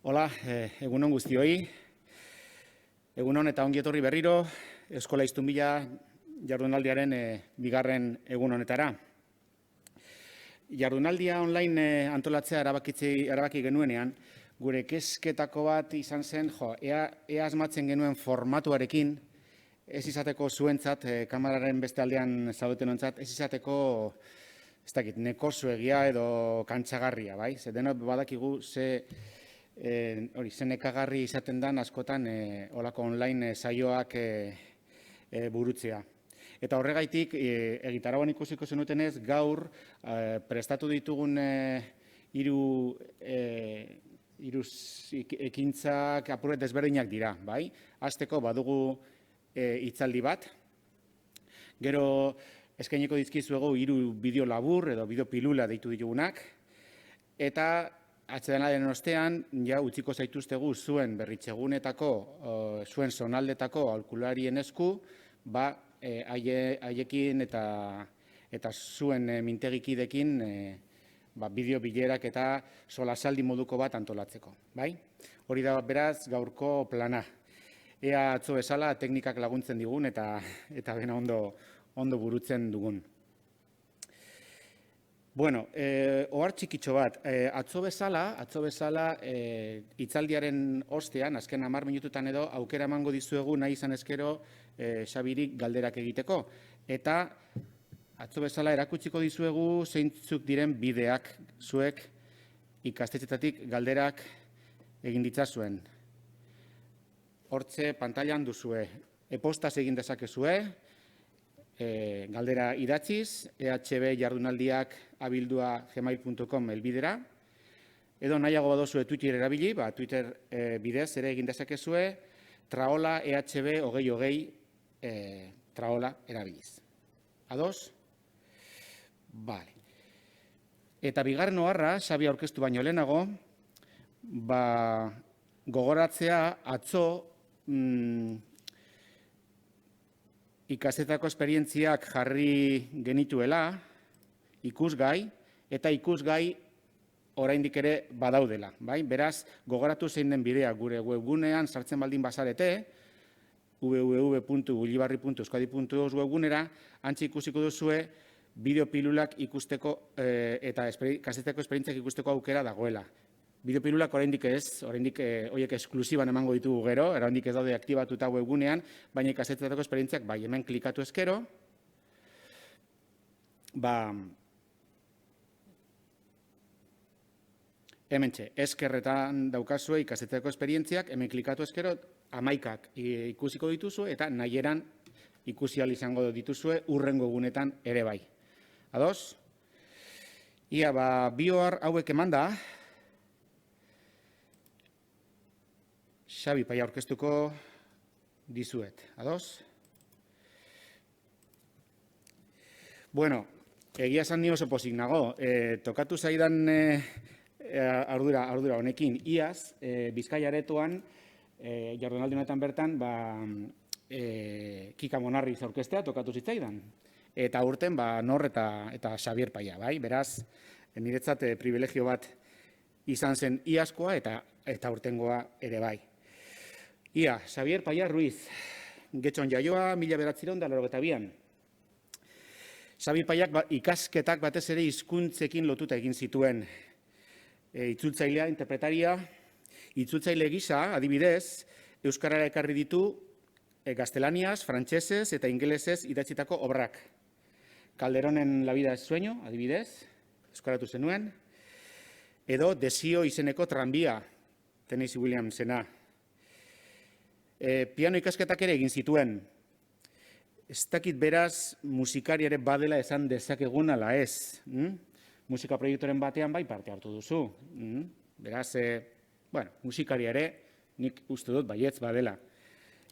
Hola, egunon guztioi. Egunon eta ongi etorri berriro, Eskola Iztunbila jardunaldiaren bigarren egun honetara. Jardunaldia online antolatzea erabaki genuenean, gure kezketako bat izan zen, ea asmatzen genuen formatuarekin, ez izateko zuentzat, kameraren beste aldean zaudetenontzat, ez izateko, ez dakit, nekozuegia edo kantxagarria, bai? Zer denok badakigu ze nekagarri izaten dan askotan olako online saioak burutzea. Eta horregaitik, egitarauan ikusiko zenutenez, gaur prestatu ditugun hiru ekintzak apuret desberdinak dira, bai? Hasteko badugu hitzaldi bat, gero eskainiko dizkizuegu hiru bideo labur edo bideo pilula deitu ditugunak, eta atsedenaldiaren ostean, ja utziko zaituztegu zuen berritzegunetako, zuen zonaldetako aholkularien esku, haiekin eta zuen mintegikidekin bideo bilerak eta solasaldi moduko bat antolatzeko. Hori da beraz gaurko plana. Ea atzo bezala teknikak laguntzen digun eta bena ondo burutzen dugun. Bueno, ohar txikitxo bat, atzo bezala hitzaldiaren ostean, azken 10 minututan edo, aukera emango dizuegu nahi izan ezkero Xabirik galderak egiteko. Eta atzo bezala erakutsiko dizuegu zeintzuk diren bideak zuek ikastetxetatik galderak egin ditzazuen. Hortze pantailan duzue, e-postaz egin dezakezue, galdera idatziz, ehbjardunaldiak@gmail.com elbidera, edo nahiago badozue Twitter erabili, Twitter bidez ere egin dezakezue, traola ehb2020 traola erabiliz. Ados? Bale. Eta bigarren oharra, Xabi aurkeztu baino lehenago, gogoratzea atzo ikastetako esperientziak jarri genituela, ikusgai, eta ikusgai oraindik ere badaudela. Beraz, gogoratu zein den bidea gure webgunean sartzen baldin bazarete, www.ulibarri.euskadi.eus webgunera, antxe ikusiko duzue bideopilulak ikusteko eta ikastetako esperientziak ikusteko aukera dagoela. Bideopilulak oraindik ez, oraindik horiek esklusiban emango ditugu gero, oraindik ez daude aktibatuta webgunean, baina ikastetako esperientziak hemen klikatu ezkero, hementxe, eskerretan daukazue ikastetako esperientziak, hemen klikatu ezkero, 11 ikusiko dituzu eta nahieran ikusi ahal izango dituzue hurrengo egunetan ere bai. Ados? Ia, bi ohar hauek emanda, Xabi Paia aurkeztuko dizuet. Ados? Bueno, egia esan ni oso pozik nago. Tokatu zaidan ardura honekin, iaz, Bizkaia aretoan, jardunaldi honetan bertan, Kika Monarriz aurkeztea tokatu zitzaidan. Eta urten, Nor eta Xabier Paia, bai? Beraz, niretzat privilegio bat izan zen iazkoa eta urtengoa ere bai. Ia, Xabier Paia Ruiz, Getxon jaioa, 1982an. Xabier Paiak ikasketak batez ere hizkuntzekin lotuta egin zituen. Itzultzailea, interpretaria, itzultzaile gisa, adibidez, euskarara ekarri ditu gaztelaniaz, frantsesez eta ingelesez idatzitako obrak. Calderonen La vida es sueño, adibidez, euskaratu zenuen, edo Desio izeneko tranbia, Tennessee Williamsena. Piano ikasketak ere egin zituen. Ez dakit beraz musikari ere badela esan dezakegun ala ez. Musika proiekturen batean bai parte hartu duzu. Beraz, musikari ere nik uste dut baietz badela.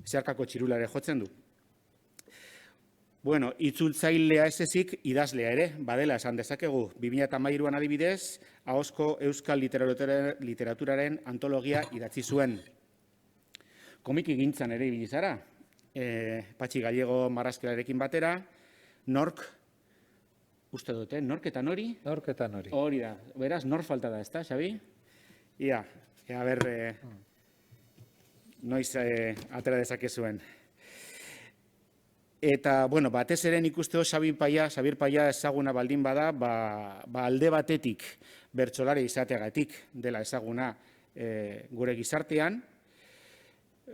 Zeharkako txirula ere jotzen du. Bueno, itzultzailea ez ezik idazlea ere badela esan dezakegu. 2013an adibidez, ahozko euskal literaturaren antologia idatzi zuen. Komiki gintzan ere ibili zara, Patxi Gallego marrazkelarekin batera, nork, uste dute, nork eta nori? Nork eta nori. Hori da, beraz, nor falta da, ezta, Xabi? Ia, ea ber, noiz atera dezakezuen. Eta, bueno, batez ere nik uste Xabier Paia ezaguna baldin bada, alde batetik bertsolari izateagatik dela ezaguna gure gizartean.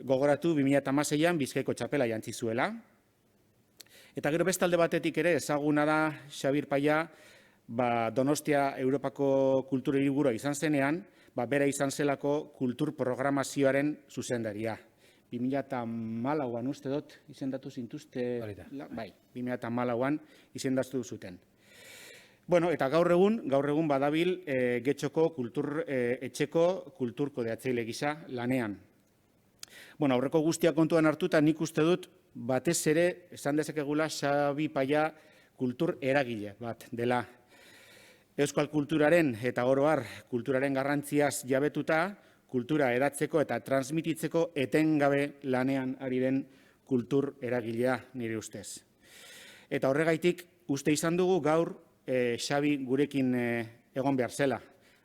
Gogoratu 2016an Bizkaiko txapela jantzi zuela. Eta gero beste alde batetik ere ezaguna da Xabier Paia Donostia Europako kultur hiriburua izan zenean, bera izan zelako kultur programazioaren zuzendaria. 2014an uste dut izendatu zintuzte, bai, 2014an izendatu zuten. Bueno, eta gaur egun badabil Getxoko etxeko kultur kodeatzaile gisa lanean. Bueno, aurreko guztia kontuan hartuta nik uste dut batez ere esan dezakegula Xabi Paia kultur eragile bat dela. Euskal kulturaren eta oro har kulturaren garrantziaz jabetuta, kultura hedatzeko eta transmititzeko etengabe lanean ari den kultur eragilea nire ustez. Eta horregaitik uste izan dugu gaur Xabi gurekin egon behar zela,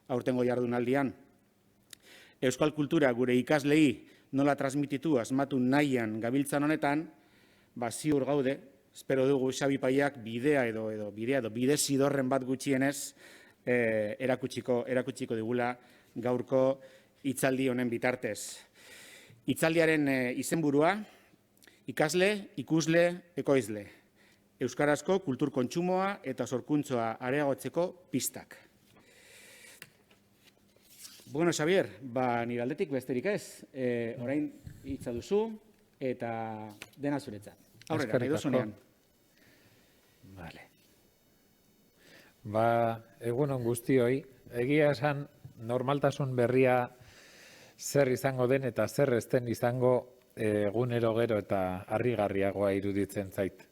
aurtengo jardunaldian. Euskal kultura gure ikaslei nola transmititu asmatu nahian gabiltzan honetan, ziur gaude, espero dugu Xabi Paiak bide zidorren bat gutxienez erakutsiko digula gaurko hitzaldi honen bitartez. Hitzaldiaren izenburua, ikasle, ikusle, ekoizle. Euskarazko kultur kontsumoa eta sorkuntzoa areagotzeko pistak. Bueno, Xabier, nire aldetik besterik ez, orain hitza duzu eta dena zuretzat. Aurrera, nahi dozunean. Vale. Egunon guztioi, egia esan normaltasun berria zer izango den eta zer ez den izango egunero gero eta harrigarriagoa iruditzen zait.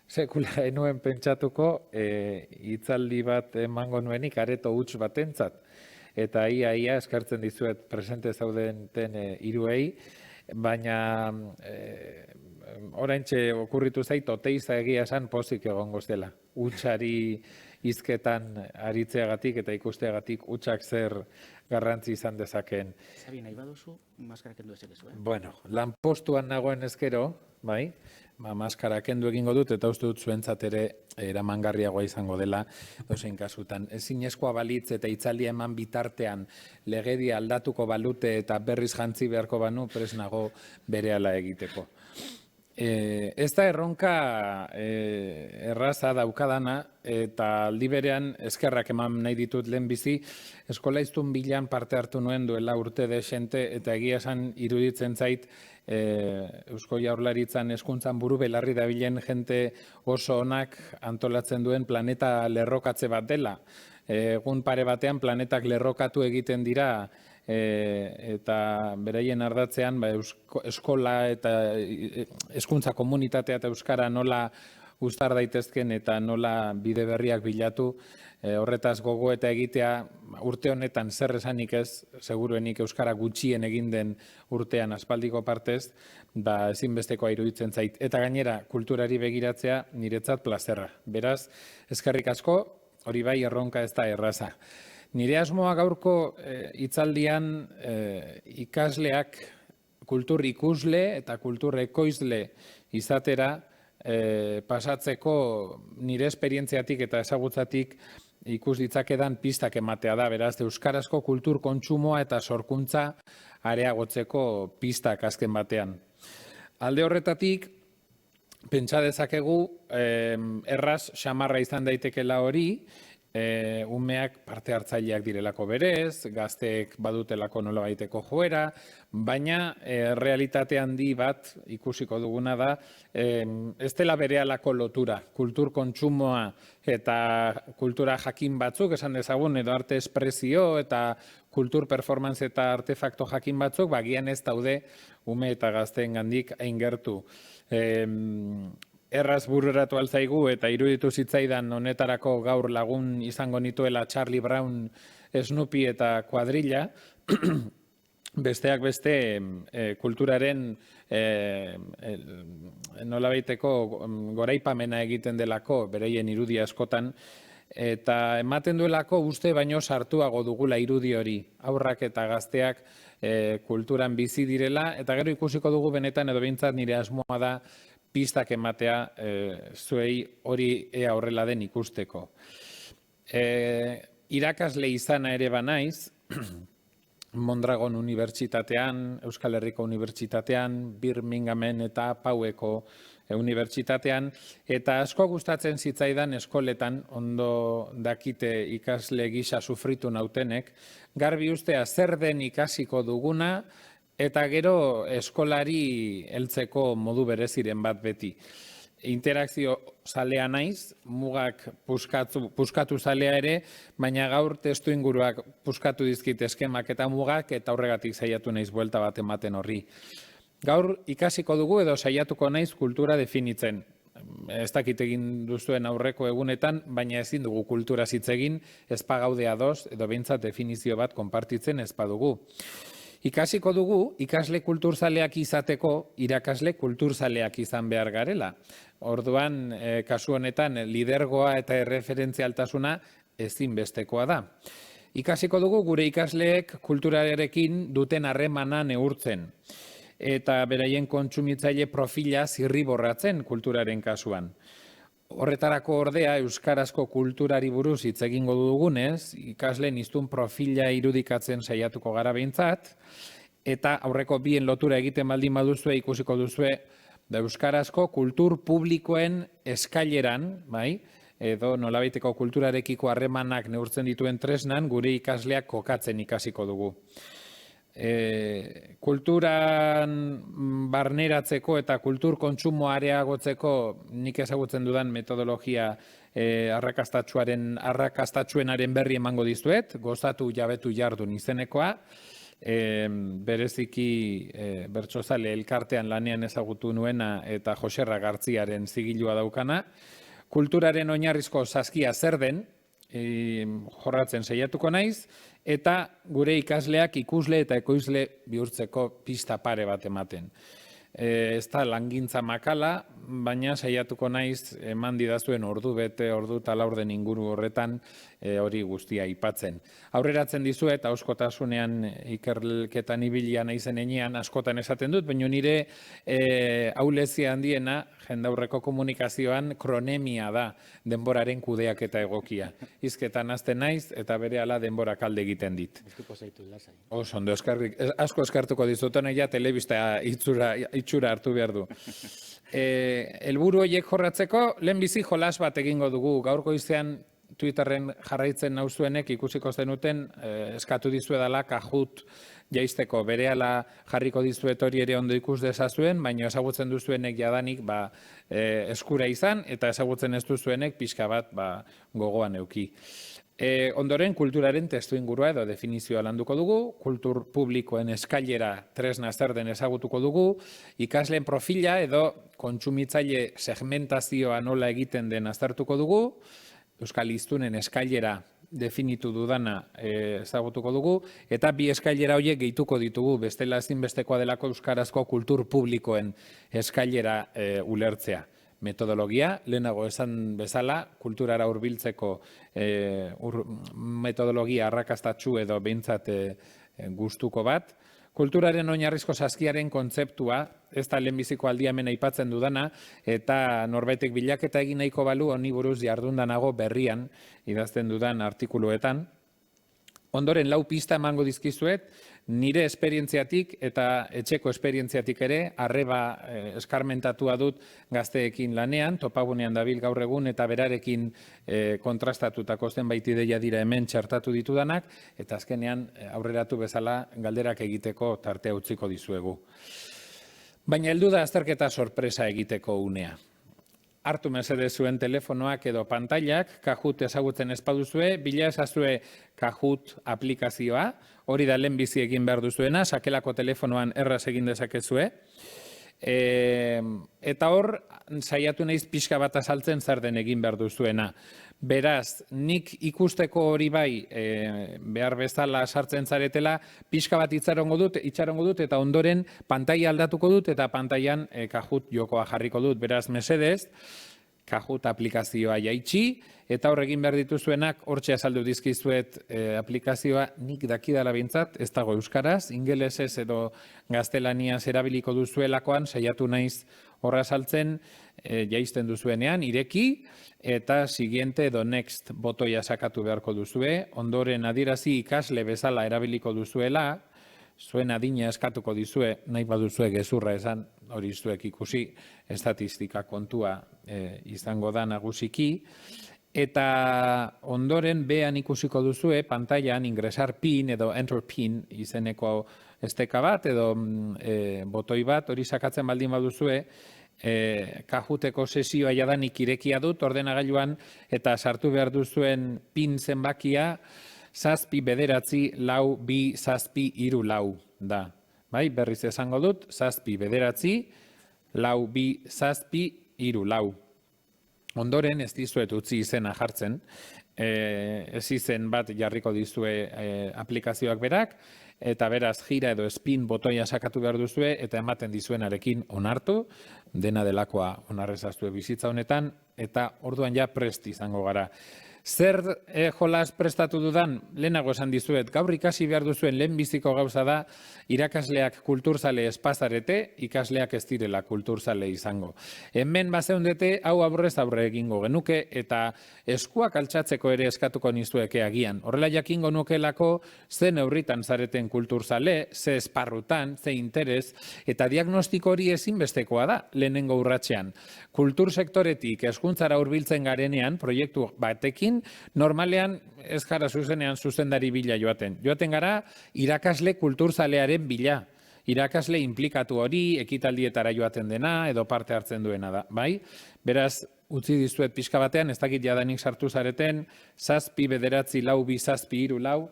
Sekula enuen pentsatuko hitzaldi bat emango nuenik areto huts batentzat. Eta ia eskertzen dizuet presente zaudenten hiruei, baina oraintxe okurritu zait oteiza egia esan pozik egongo zela. Hutsari hizketan aritzeagatik eta ikusteagatik hutsak zer garrantzi izan dezakeen. Xabi, nahi baduzu, maskara kendu ezekezu, Bueno, lanpostuan nagoen ezkero, bai, maskara kendu egingo dut eta uste dut zuentzat ere eramangarriagoa izango dela dozein kasutan. Ezinezkoa balitz eta hitzaldia eman bitartean legedia aldatuko balute eta berriz jantzi beharko banu prest nago berehala egiteko. Ez da erronka erraza daukadana eta aldi berean eskerrak eman nahi ditut lehenbizi, eskolaiztun bilan parte hartu nuen duela urte desente eta egia esan iruditzen zait Eusko Jaurlaritzan hezkuntzan buru belarri dabilen jente oso onak antolatzen duen planeta lerrokatze bat dela. Egun pare batean planetak lerrokatu egiten dira eta beraien ardatzean eskola eta hezkuntza komunitatea eta euskara nola uztar daitezken eta nola bide berriak bilatu, horretaz gogo eta egitea urte honetan zer esanik ez, seguruenik euskara gutxien egin den urtean aspaldiko partez, ezinbestekoa iruditzen zait. Eta gainera, kulturari begiratzea niretzat plazerra. Beraz, eskerrik asko, hori bai erronka ez da erraza. Nire asmoa gaurko hitzaldian ikasleak kultur ikusle eta kultur ekoizle izatera pasatzeko nire esperientziatik eta ezagutzatik ikus ditzakedan pistak ematea da. Beraz, euskarazko kultur kontsumoa eta sorkuntza areagotzeko pistak azken batean. Alde horretatik, pentsa dezakegu erraz xamarra izan daitekela hori, umeak parte hartzaileak direlako berez, gazteek badutelako nola baiteko joera, baina realitate handi bat ikusiko duguna da, ez dela berehalako lotura, kultur kontsumoa eta kultura jakin batzuk, esan dezagun, edo arte espresio eta kultur performance eta artefakto jakin batzuk, bagian ez daude ume eta gazteen gandik aingertu. Erraz bururatu altzaigu eta iruditu zitzaidan honetarako gaur lagun izango nituela Charlie Brown, Snoopy eta kuadrilla, besteak beste kulturaren nolabaiteko goraipamena egiten delako bereien irudia askotan, Eta ematen duelako uste baino sartuago dugula irudi hori, aurrak eta gazteak kulturan bizi direla, eta gero ikusiko dugu benetan edo behintzat nire asmoa da pistak ematea zuei hori ea horrela den ikusteko. Irakasle izana ere banaiz, Mondragon Unibertsitatean, Euskal Herriko Unibertsitatean, Birminghamen eta Paueko Unibertsitatean, eta asko gustatzen zitzaidan eskoletan, ondo dakite ikasle gisa sufritu nautenek, garbi ustea zer den ikasiko duguna, eta gero eskolari heltzeko modu bereziren bat beti. Interakzio zalea naiz, mugak puskatu zalea ere, baina gaur testu inguruak puskatu dizkit eskemak eta mugak, eta horregatik saiatu naiz buelta bat ematen horri. Gaur ikasiko dugu edo saiatuko naiz kultura definitzen. Ez dakit egin duzuen aurreko egunetan, baina ezin dugu kultura hitz egin, ez pagaude ados edo behintzat definizio bat konpartitzen ez badugu. Ikasiko dugu, ikasle kulturzaleak izateko, irakasle kulturzaleak izan behar garela. Orduan, kasu honetan, lidergoa eta erreferentzialtasuna ezinbestekoa da. Ikasiko dugu gure ikasleek kulturarekin duten harremana neurtzen, eta beraien kontsumitzaile profila zirriborratzen kulturaren kasuan. Horretarako ordea, euskarazko kulturari buruz hitz egingo dugunez, ikasleen hiztun profila irudikatzen saiatuko gara behintzat, eta aurreko bien lotura egiten baldin baduzue ikusiko duzue euskarazko kultur publikoen eskaileran, bai, edo nolabaiteko kulturarekiko harremanak neurtzen dituen tresnan gure ikasleak kokatzen ikasiko dugu. Kulturan barneratzeko eta kultur kontsumoa areagotzeko nik ezagutzen dudan metodologia arrakastatsuenaren berri emango dizuet, gozatu jabetu jardun izenekoa, bereziki bertsozale elkartean lanean ezagutu nuena eta Joserra Gartziaren zigilua daukana. Kulturaren oinarrizko saskia zer den, jorratzen saiatuko naiz, eta gure ikasleak ikusle eta ekoizle bihurtzeko pista pare bat ematen. Ez da langintza makala, baina saiatuko naiz eman didazuen ordu bete, ordu eta laurden inguru horretan hori guztia aipatzen. Aurreratzen dizuet, auskotasunean ikerketan ibilia naizen enean askotan esaten dut, baina nire ahulezia handiena jendaurreko komunikazioan kronemia da denboraren kudeak eta egokia. Hizketan hasten naiz eta berehala denbora kalde egiten dit. Oso ondo, asko eskartuko dizutone ja telebista itxura hartu behar du. Helburu horiek jorratzeko, lehenbizi jolas bat egingo dugu. Gaur goizean Twitterren jarraitzen nauzuenek ikusiko zenuten eskatu dizuedala Kahoot jaisteko. Berehala jarriko dizuet hori ere ondo ikus dezazuen, baina ezagutzen duzuenek jadanik eskura izan, eta ezagutzen ez duzuenek pixka bat gogoan euki. Ondoren, kulturaren testuingurua edo definizioa landuko dugu, kultur publikoen eskailera tresna zer den ezagutuko dugu, ikasleen profila edo kontsumitzaile segmentazioa nola egiten den aztertuko dugu, euskal hiztunen eskailera definitu dudana ezagutuko dugu, eta bi eskailera horiek gehituko ditugu, bestela ezinbestekoa delako euskarazko kultur publikoen eskailera ulertzea. Metodologia, lehenago esan bezala, kulturara hurbiltzeko metodologia arrakastatsu edo behintzat gustuko bat. Kulturaren oinarrizko saskiaren kontzeptua, ez da lehenbiziko aldia hemen aipatzen dudana, eta norbaitek bilaketa egin nahiko balu honi buruz jardundanago berrian idazten dudan artikuluetan. Ondoren, 4 pista emango dizkizuet, nire esperientziatik eta etxeko esperientziatik ere, arreba eskarmentatua dut gazteekin lanean, topagunean dabil gaur egun, eta berarekin kontrastatutako zenbait ideia dira hemen txertatu ditudanak, eta azkenean aurreratu bezala galderak egiteko tartea utziko dizuegu. Baina heldu da azterketa sorpresa egiteko unea. Hartu mesede zuen telefonoak edo pantailak, Kahoot ezagutzen ez baduzue, bila ezazue Kahoot aplikazioa, hori da lehenbizi egin behar duzuena, sakelako telefonoan erraz egin dezakezue. Eta hor, saiatu naiz pixka bat azaltzen zer den egin behar duzuena. Beraz, nik ikusteko hori bai behar bezala sartzen zaretela, pixka bat itxarongo dut eta ondoren pantaila aldatuko dut eta pantailan Kahoot jokoa jarriko dut. Beraz, mesedez, Kahoot aplikazioa jaitsi, eta horregin behar dituzuenak, hortxe azaldu dizkizuet aplikazioa nik dakidala bintzat, ez dago euskaraz, ingelesez edo gaztelaniaz erabiliko duzuelakoan, saiatu naiz horra saltzen, jaisten duzuenean, ireki, eta siguiente edo next botoia sakatu beharko duzue, ondoren adierazi ikasle bezala erabiliko duzuela, zuen adina eskatuko dizue, nahi baduzue gezurra esan, hori zuek ikusi, estatistika kontua izango da nagusiki, eta ondoren behan ikusiko duzue, pantailan ingresar pin edo enter pin izeneko esteka bat edo botoi bat, hori sakatzen baldin baduzue, Kahooteko sesioa jadanik irekia dut ordenagailuan eta sartu behar duzuen pin zenbakia 7-9-4-2-7-3 da. Bai, berriz esango dut, 7-9-4-2-7-3. Ondoren ez dizuet utzi izena jartzen, ez izen bat jarriko dizue aplikazioak berak, eta beraz gira edo spin botoia sakatu behar duzue, eta ematen dizuenarekin onartu, dena delakoa onarrezaztue bizitza honetan, eta orduan ja prest izango gara. Zer jolas prestatu dudan, lehenago esan dizuet, gaur ikasi behar duzuen lehenbiziko gauza da, irakasleak kulturzale espazarete, ikasleak ez direla kulturzale izango. Hemen bazeundete, hau aurrez aurre egingo genuke, eta eskuak altxatzeko ere eskatuko nizueke agian. Horrela jakingo nukelako, ze neurritan zareten kulturzale, ze esparrutan, ze interes, eta diagnostiko hori ezinbestekoa da, lehenengo urratxean. Kultur sektoretik hezkuntzara hurbiltzen garenean, proiektu batekin, normalean ez gara zuzenean zuzendari bila joaten. Joaten gara irakasle kulturzalearen bila. Irakasle inplikatu hori, ekitaldietara joaten dena, edo parte hartzen duena da. Bai? Beraz, utzi dizuet pixka batean, ez dakit jadanik sartu zareten, 7-9-4-2-7-3,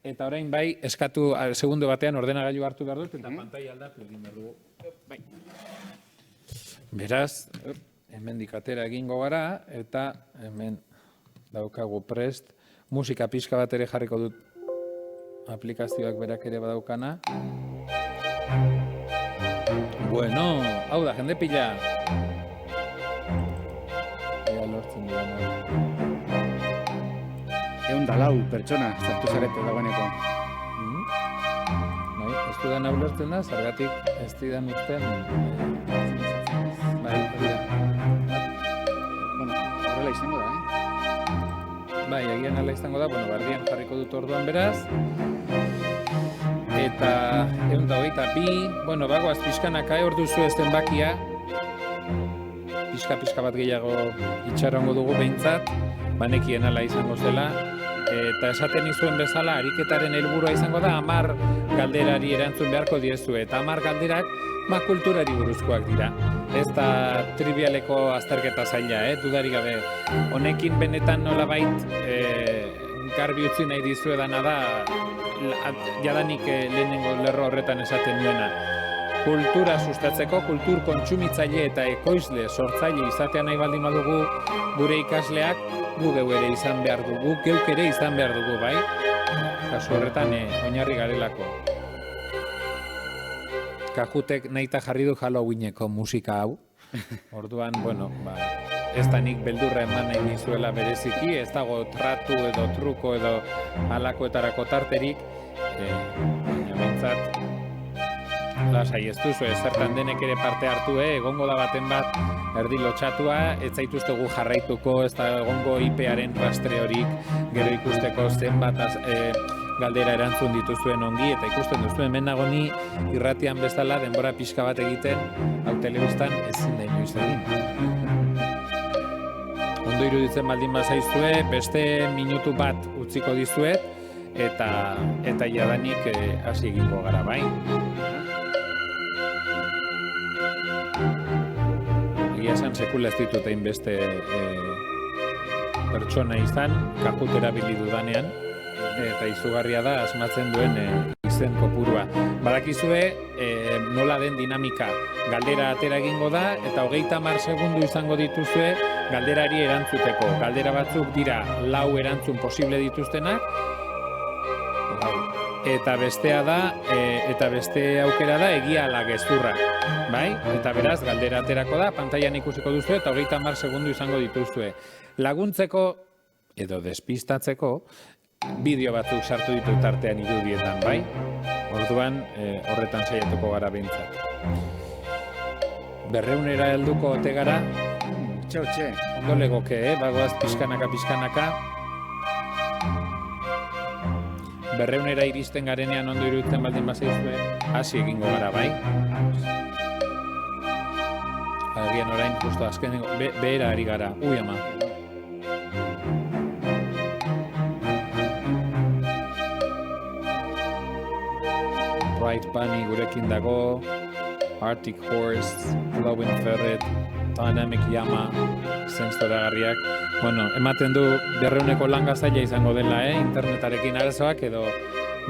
eta orain bai, eskatu segundo batean ordenagailu hartu behar dut, eta pantaila aldatu egin behar dugu. Bai. Beraz, hemendik atera egingo gara, eta hemen daukagu prest. Musika pixka bat ere jarriko dut aplikazioak berak ere badaukana. Bueno, hau da, jende pila. Ea lortzen dudan. 104 pertsona sartu zarete dagoeneko. Bai, ez dudan hau lortzen da, zergatik ez didan uzten. Bai, hori da. Bueno, horrela izango da, Bai, agian ala izango da, bueno, bardian jarriko dut orduan beraz. Eta 122, bueno, bagoaz pixkanaka ordu zu ez zenbakia. Pixka bat gehiago itxarongo dugu behintzat, banekien ala izango zela. Eta esaten izuen bezala, ariketaren helburua izango da, 10 galderari erantzun beharko diezue. Eta 10 galderak, kulturari buruzkoak dira. Ez da trivialeko azterketa zaila, dudarik gabe. Honekin benetan nolabait garbi utzi nahi dizuedana da, jadanik lehenengo lerro horretan esaten duena. Kultura sustatzeko, kultur kontsumitzaile eta ekoizle sortzaile izatea nahi baldin badugu gure ikasleak, gu geu ere izan behar dugu, geuk ere izan behar dugu, bai? Kasu horretan oinarri garelako. Kahootek nahita jarri du Halloweeneko musika hau. Orduan, bueno, ez da nik beldurra eman nahi nizuela bereziki, ez dago tratu edo truko edo halakoetarako tarterik, baina bintzat, lasai ez duzu, zertan denek ere parte hartu, egongo da baten bat erdi lotxatua, ez zaituztegu jarraituko, ez da egongo IP-aren rastreorik, gero ikusteko zenbat galdera erantzun dituzuen ongi, eta ikusten duzu hemen nago ni irratian bezala denbora pixka bat egiten, hau telebistan ezin da inoiz egin. Ondo iruditzen baldin bazaizue, beste minutu bat utziko dizuet, eta jadanik hasi egingo gara, bai? Egia esan sekula ez ditut egin beste pertsona izan, Kahoot erabili dudanean, eta izugarria da asmatzen duen izen kopurua. Badakizue nola den dinamika, galdera atera egingo da, eta 30 segundu izango dituzue galderari erantzuteko. Galdera batzuk dira 4 erantzun posible dituztenak, eta bestea da, eta beste aukera da egia ala gezurra, bai? Eta beraz, galdera aterako da, pantailan ikusiko duzu eta 30 segundu izango dituzue. Laguntzeko, edo despistatzeko, bideo batzuk sartu ditu tartean irudietan, bai? Orduan, horretan saiatuko gara behintzat. 200era helduko ote gara, Txe. ondo legoke, bagoaz pixkanaka. 200era iristen garenean ondo iruditzen baldin bazaizue, hasi egingo gara, bai? Agian orain, justo azkenengo, behera ari gara, ui ama. Bright Bunny gurekin dago, Arctic Horse, Glowing Ferret, Dynamic Llama, zenzoragarriak. Bueno, ematen du 200eko langa zaila izango dela, internetarekin arazoak edo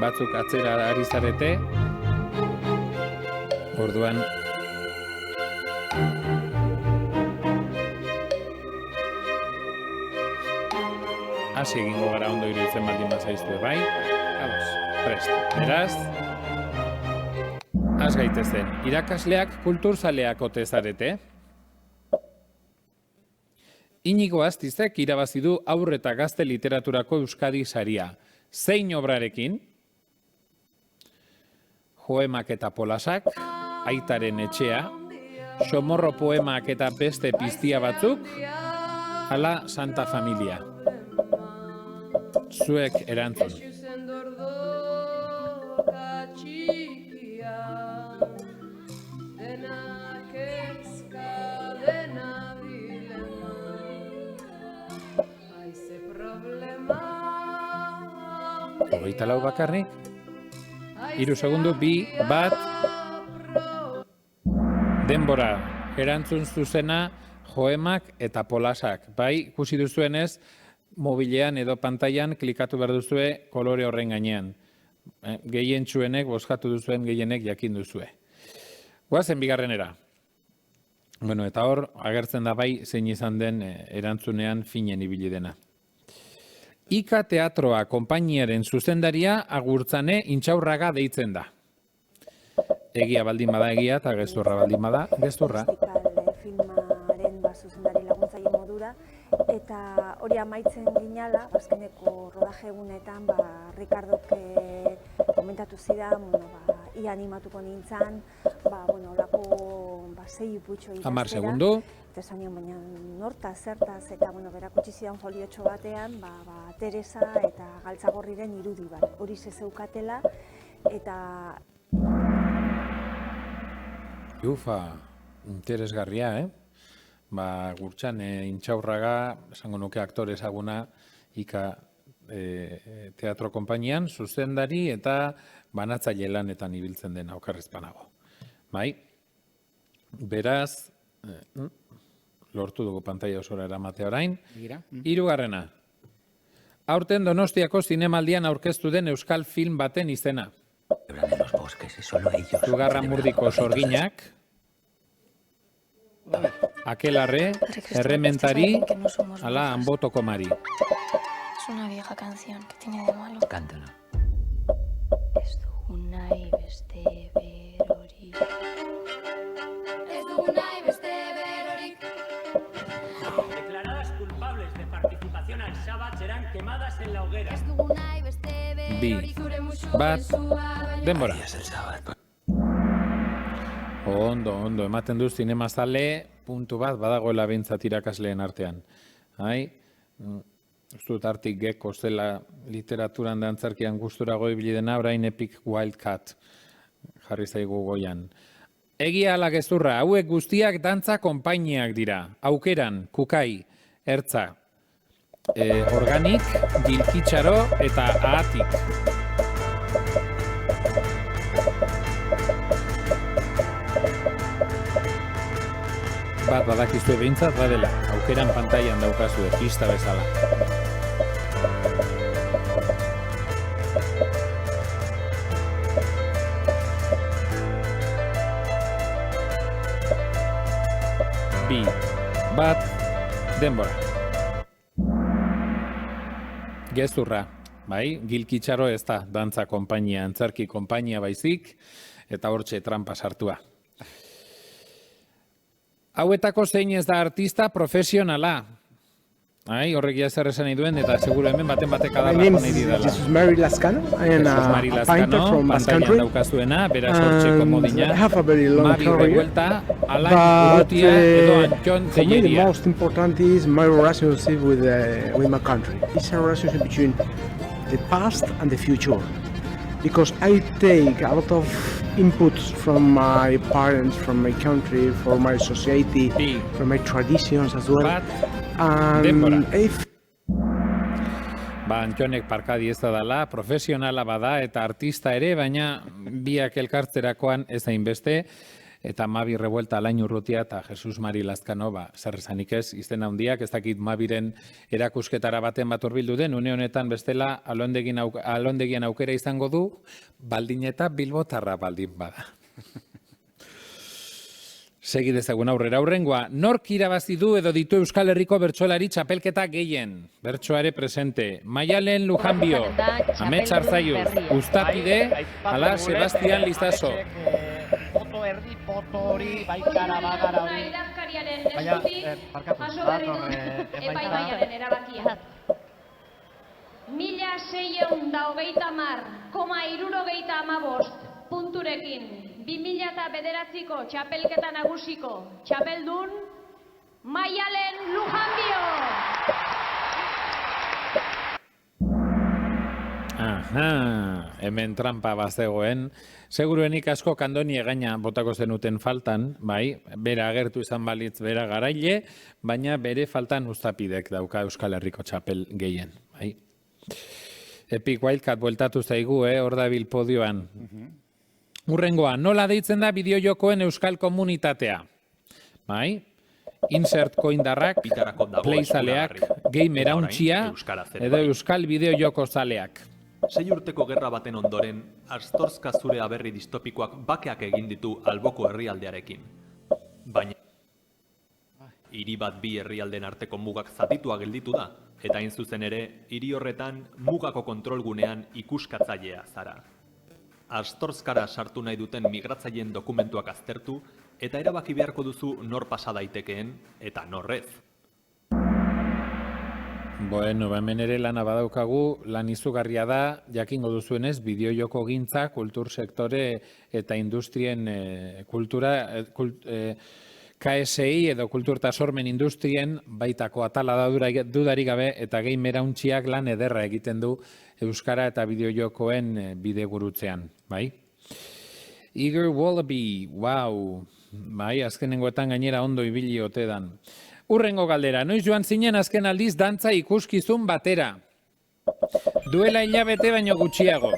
batzuk atzera ari zarete. Orduan, hasi egingo gara ondo iruditzen baldin bazaizue, bai? Ados, prest. Beraz, has gaitezen, irakasleak kulturzaleak ote zarete? Inigo Astizek irabazi du haur eta gazte literaturako Euskadi saria. Zein obrarekin? Joemak eta polasak, Aitaren etxea, Somorro poemak eta beste piztia batzuk, ala Santa Familia. Zuek erantzun. Hogeita lau bakarrik, 3 segundu, 2, 1, denbora, erantzun zuzena, joemak eta polasak. Bai, ikusi duzuenez, mobilean edo pantailan klikatu behar duzue kolore horren gainean. Gehientsuenek, bozkatu duzuen gehienek jakin duzue. Goazen bigarrenera. Bueno, eta hor, agertzen da bai, zein izan den erantzunean finen ibili dena. Ika Teatroa konpainiaren zuzendaria Agurtzane Intxaurraga deitzen da. Egia baldin bada egia eta gezurra baldin bada gezurra. Filmaren zuzendari laguntzaile modura eta hori amaitzen ginala, azkeneko rodaje egunetan, Ricardok komentatu zidan, ia animatuko nintzen, olako 6 putxo idaztera. 10 segundu. Eta esan nion, baina norta, zertaz, eta berakutsi zidan foliotxo batean, Teresa eta Galtzagorriren irudi bat. Hori zeukatela, eta... Ufa, interesgarria, Gurtxan Intxaurraga, esango nuke aktore ezaguna, Ika Teatro konpainian, zuzendari eta banatzaile lanetan ibiltzen dena, okerrez banago. Bai, beraz, lortu dugu pantaila osora eramatea orain. 3. Aurten Donostiako zinemaldian aurkeztu den euskal film baten izena. Zugarramurdiko Sorginak, Akelarre, Errementari, ala Anbotoko Mari. Es una vieja canción, ¿qué tiene de malo? Cántala. Ez dugu nahi beste berorik. Ez dugu nahi beste berorik. Declaradas culpables de participación al sábado serán quemadas en la hoguera. Ez dugu nahi beste berorik. Zure musu Bat, denbora. Ondo, ematen du zinemazale, puntu bat, badagoela behintzat irakasleen artean. Ez dut hartik geko zela literaturan da antzerkian gusturago ibili dena, orain Epic Wildcat jarri zaigu goian. Egia ala gezurra, hauek guztiak dantza konpainiak dira. Aukeran, Kukai, Ertza, Organik, Gilkitxaro eta Ahatik. Bat badakizue behintzat badela, aukeran pantailan daukazue, pista bezala. Bi, bat, denbora. Gezurra, bai? Gilkitxaro ez da dantza konpainia, antzerki konpainia baizik, eta hortxe trampa sartua. Hauetako zein ez da artista profesionala. Horrek zer esan nahi duen, eta seguro hemen baten batek adarrako nahi didala. Jesus Mary Lascano. I am a painter from Basque Country. Daukazuena, beraz hortxeko modina. I have a very long Mabi career. Revuelta, Alain Urrutia, edo Antxon For me, the Telleria. most important is my relationship with my country. It's a relationship between the past and the future. Because I take a lot of inputs from my parents, from my country, from my society, Bi. from my traditions as well. Bat, And denbora. if Antxonek parkadi ez da dela, profesionala bada eta artista ere, baina biak elkartzerakoan ez hainbeste, eta Mabi Revuelta, Alain Urrutia eta Jesus Mari Lazkano, zer esanik ez, izten handiak, ez dakit Mabiren erakusketara baten bat hurbildu den, une honetan bestela alondegian aukera izango du, baldin eta bilbotarra baldin bada. Segi dezagun aurrera aurrengoa. Nork irabazi du edo ditu Euskal Herriko bertsolari txapelketa gehien? Bertsoare presente. Maialen Lujanbio, Amets Arzaiuz, Uztapide, ala Sebastian Lizaso. Foto erdi, foto hori, baikara, bagara hori. Idazkariaren Baina, eskutik, barkatu, jaso berri dator, du emaitza. epaimahaiaren erabakia. 1630,3 punturekin 2009ko txapelketa nagusiko txapeldun Maialen Lujanbio. Aha, hemen trampa bazegoen. Seguruenik asko kandoni egaina botako zenuten faltan, bai, bera agertu izan balitz bera garaile, baina bere faltan Uztapidek dauka Euskal Herriko txapel gehien, bai. Epic Wildcat bueltatu zaigu, hor dabil podioan. Urrengoa, nola deitzen da bideojokoen euskal komunitatea? Bai? Insert koindarrak, playzaleak, gamer hauntxia, edo euskal bideojoko zaleak. 6 urteko gerra baten ondoren, Astorska zure aberri distopikoak bakeak egin ditu alboko herrialdearekin. Baina, hiri bat bi herrialden arteko mugak zatitua gelditu da, eta hain zuzen ere, hiri horretan mugako kontrolgunean ikuskatzailea zara. Astorskara sartu nahi duten migratzaileen dokumentuak aztertu, eta erabaki beharko duzu nor pasa daitekeen eta norrez. Bueno, hemen ere lana badaukagu, lan izugarria da, jakingo duzuenez, bideojoko gintza, kultur sektore eta industrien kultura, KSI edo kulturta sormen industrien baitako atala da dudarik gabe eta gamer hauntxiak lan ederra egiten du euskara eta bideojokoen bidegurutzean, bai? Eager Wallaby, wow, bai, azkenengoetan gainera ondo ibili ote dan. Urrengo galdera, noiz joan zinen azken aldiz dantza ikuskizun batera? Duela hilabete baino gutxiago,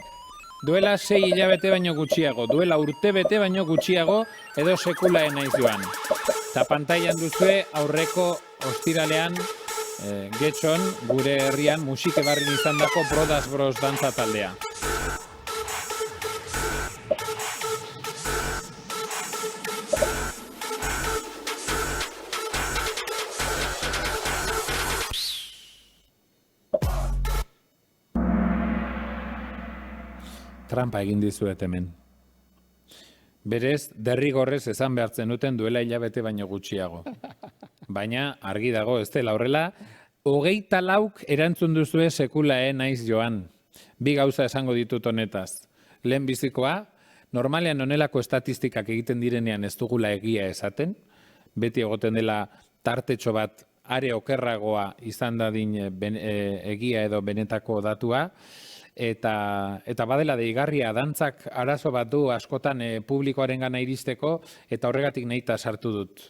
duela 6 hilabete baino gutxiago, duela urtebete baino gutxiago, edo sekulaen naiz joan. Eta pantailan duzue aurreko ostiralean, Getxon, gure herrian, musike barrin izan dako Brodas Bros dantza taldea. Trampa egin dizuet hemen. Berez, derrigorrez esan behartzen duten duela hilabete baino gutxiago. Baina, argi dago, ez dela horrela, 24 erantzun duzue sekula naiz joan. Bi gauza esango ditut honetaz. Lehen bizikoa, normalean honelako estatistikak egiten direnean ez dugula egia esaten, beti egoten dela tartetxo bat are okerragoa izan dadin egia edo benetako datua, eta badela deigarria dantzak arazo bat du askotan publikoaren gana iristeko, eta horregatik nahita sartu dut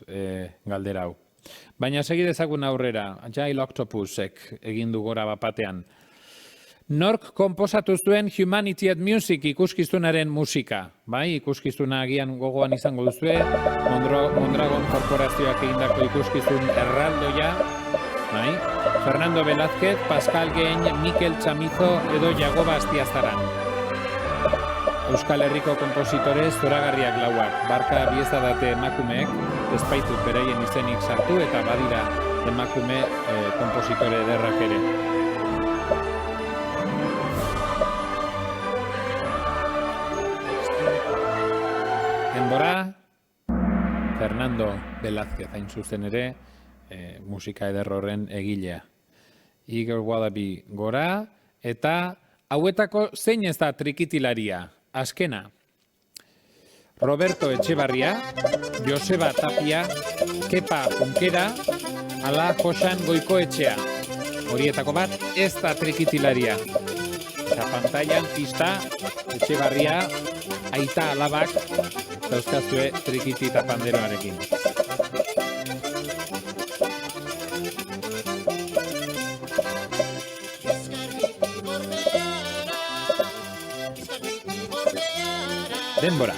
galdera hau. Baina segi dezagun aurrera, Jail Octopusek egin du gora bapatean. Nork konposatu zuen Humanity at Music ikuskizunaren musika? Bai, ikuskizuna agian gogoan izango duzue, Mondragon korporazioak egindako ikuskizun erraldoia, bai? Fernando Velázquez, Pascal Gein, Mikel Chamizo edo Jagoba Astiazaran. Euskal Herriko kompositore zoragarriak lauak, barka biezadate emakumeek, ezpaitut beraien izenik sartu eta badira emakume kompositore ederrak ere. denbora, Fernando Velázquez hain zuzen ere, musika eder horren egilea. Eagle Wallaby gora, eta hauetako zein ez da trikitilaria, azkena. Roberto Etxebarria, Joseba Tapia, Kepa Punkera, ala Josan Goikoetxea. Horietako bat ez da trikitilaria. Eta pantailan pista Etxebarria, aita alabak, dauzkazue trikiti eta panderoarekin. Denbora.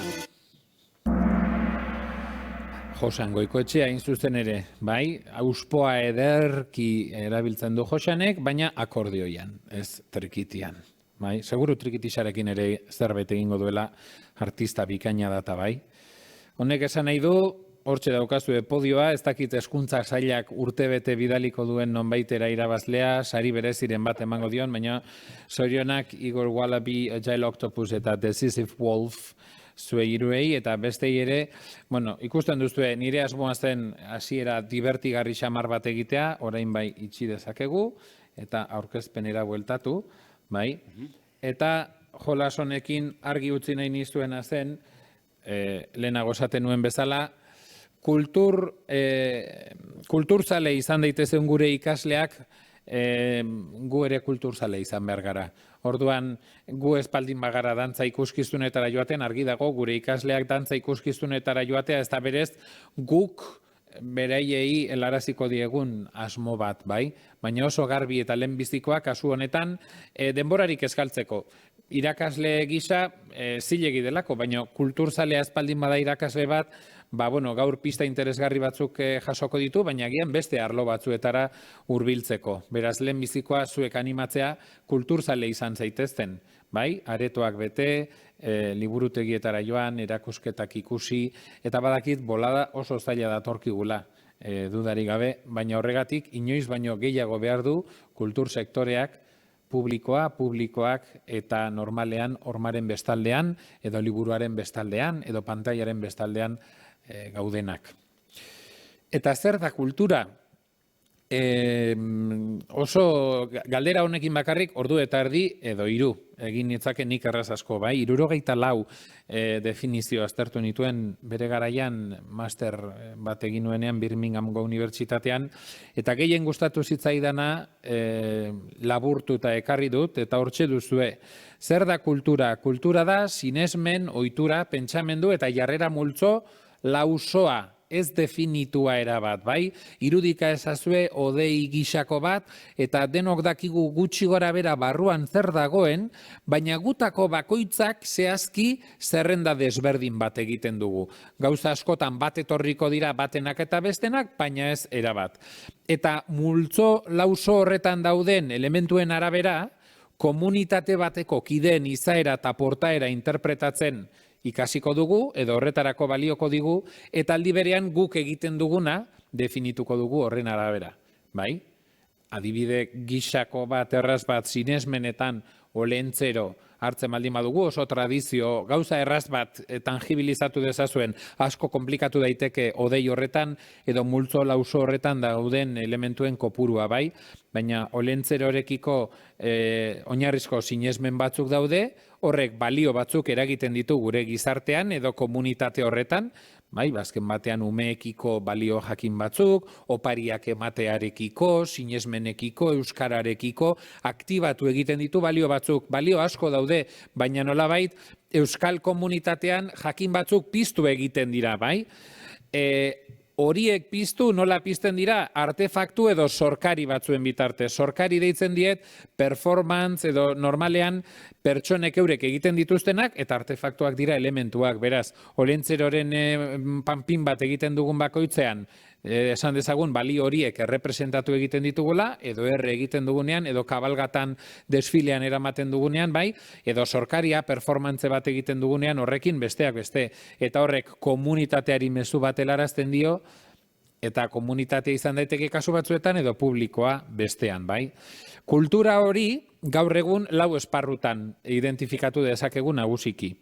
Josan Goikoetxea hain zuzen ere, bai, auspoa ederki erabiltzen du Josanek, baina akordioian, ez trikitian. Bai, seguru trikitisarekin ere zerbait egingo duela artista bikaina data, bai. Honek esan nahi du, hortxe daukazue podioa, ez dakit hezkuntza sailak urtebete bidaliko duen nonbaitera irabazlea, sari bereziren bat emango dion, baina zorionak Igor Wallaby, Agile Octopus eta Decisive Wolf zue hiruei, eta bestei ere, bueno, ikusten duzue, nire asmoa zen hasiera divertigarri xamar bat egitea, orain bai itxi dezakegu, eta aurkezpenera bueltatu, bai, eta jolas honekin argi utzi nahi nizuena zen, lehenago esaten nuen bezala, kulturzale izan daitezen gure ikasleak, gu ere kulturzale izan behar gara. Orduan, gu espaldin bagara dantza ikuskizunetara joaten, argi dago, gure ikasleak dantza ikuskizunetara joatea, ez da berez, guk beraiei helaraziko diegun asmo bat, bai? Baina oso garbi eta lehenbizikoak kasu honetan denborarik eskaltzeko. Irakasle gisa zilegi delako, baina kulturzalea espaldin bada irakasle bat, gaur pista interesgarri batzuk jasoko ditu, baina agian beste arlo batzuetara hurbiltzeko. Beraz, lehenbizikoa zuek animatzea kulturzale izan zaitezten. Bai, aretoak bete, liburutegietara joan, erakusketak ikusi, eta badakit bolada oso zaila datorkigula, dudarik gabe, baina horregatik inoiz baino gehiago behar du kultur sektoreak publikoak eta normalean hormaren bestaldean, edo liburuaren bestaldean, edo pantailaren bestaldean gaudenak. Eta zer da kultura? Oso galdera honekin bakarrik ordu eta erdi edo 3 egin nitzake nik erraz asko, bai? 74 definizio aztertu nituen bere garaian master bat egin nuenean Birminghamgo Unibertsitatean, eta gehien gustatu zitzaidana laburtu eta ekarri dut, eta hortxe duzue. Zer da kultura? Kultura da sinesmen, ohitura, pentsamendu eta jarrera multzo lausoa, ez definitua erabat, bai? Irudika ezazue odei gisako bat, eta denok dakigu gutxi gora bera barruan zer dagoen, baina gutako bakoitzak zehazki zerrenda desberdin bat egiten dugu. Gauza askotan bat etorriko dira batenak eta bestenak, baina ez erabat. Eta multzo lauso horretan dauden elementuen arabera, komunitate bateko kideen izaera eta portaera interpretatzen ikasiko dugu, edo horretarako balioko digu, eta aldi berean guk egiten duguna definituko dugu horren arabera. Bai? Adibide gisako bat, erraz bat, sinesmenetan, olentzero, hartzen baldin badugu, oso tradizio, gauza erraz bat tangibilizatu dezazuen, asko komplikatu daiteke odei horretan, edo multzo lauso horretan dauden elementuen kopurua, bai? Baina olentzerorekiko oinarrizko sinesmen batzuk daude, horrek balio batzuk eragiten ditu gure gizartean edo komunitate horretan, bai, azken batean umeekiko balio jakin batzuk, opariak ematearekiko, sinesmenekiko, euskararekiko, aktibatu egiten ditu balio batzuk, balio asko daude, baina nolabait euskal komunitatean jakin batzuk piztu egiten dira, bai? Horiek piztu, nola pizten dira, artefaktu edo sorkari batzuen bitarte. Sorkari deitzen diet, performance edo normalean pertsonek eurek egiten dituztenak, eta artefaktuak dira elementuak. Beraz, olentzeroren panpin bat egiten dugun bakoitzean, esan dezagun, bali horiek errepresentatu egiten ditugula, edo erre egiten dugunean, edo kabalgatan desfilean eramaten dugunean, bai, edo sorkaria, performantze bat egiten dugunean, horrekin besteak beste. Eta horrek komunitateari mezu bat helarazten dio, eta komunitatea izan daiteke kasu batzuetan, edo publikoa bestean, bai. Kultura hori, gaur egun 4 esparrutan identifikatu dezakegu nagusiki.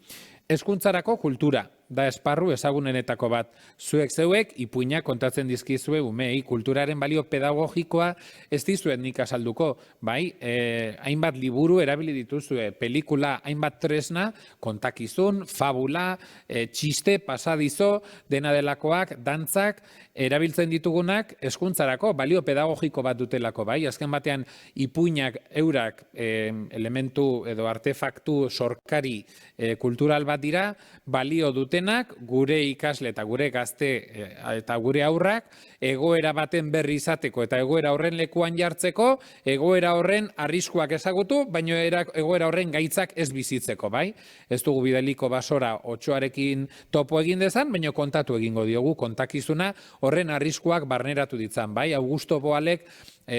Hezkuntzarako kultura, da esparru ezagunenetako bat. Zeuek ipuinak kontatzen dizkizue umei, kulturaren balio pedagogikoa ez dizuet nik azalduko, bai, hainbat liburu erabili dituzue, pelikula, hainbat tresna, kontakizun, fabula, txiste, pasadizo, dena delakoak, dantzak, erabiltzen ditugunak hezkuntzarako balio pedagogiko bat dutelako, bai, azken batean ipuinak eurak elementu edo artefaktu sorkari kultural bat dira, balio dutenak gure ikasle eta gure gazte eta gure haurrak egoera baten berri izateko eta egoera horren lekuan jartzeko, egoera horren arriskuak ezagutu, baina egoera horren gaitzak ez bizitzeko, bai? Ez dugu bidaliko basora otxoarekin topo egin dezan, baina kontatu egingo diogu, kontakizuna horren arriskuak barneratu ditzan, bai? Augusto Boalek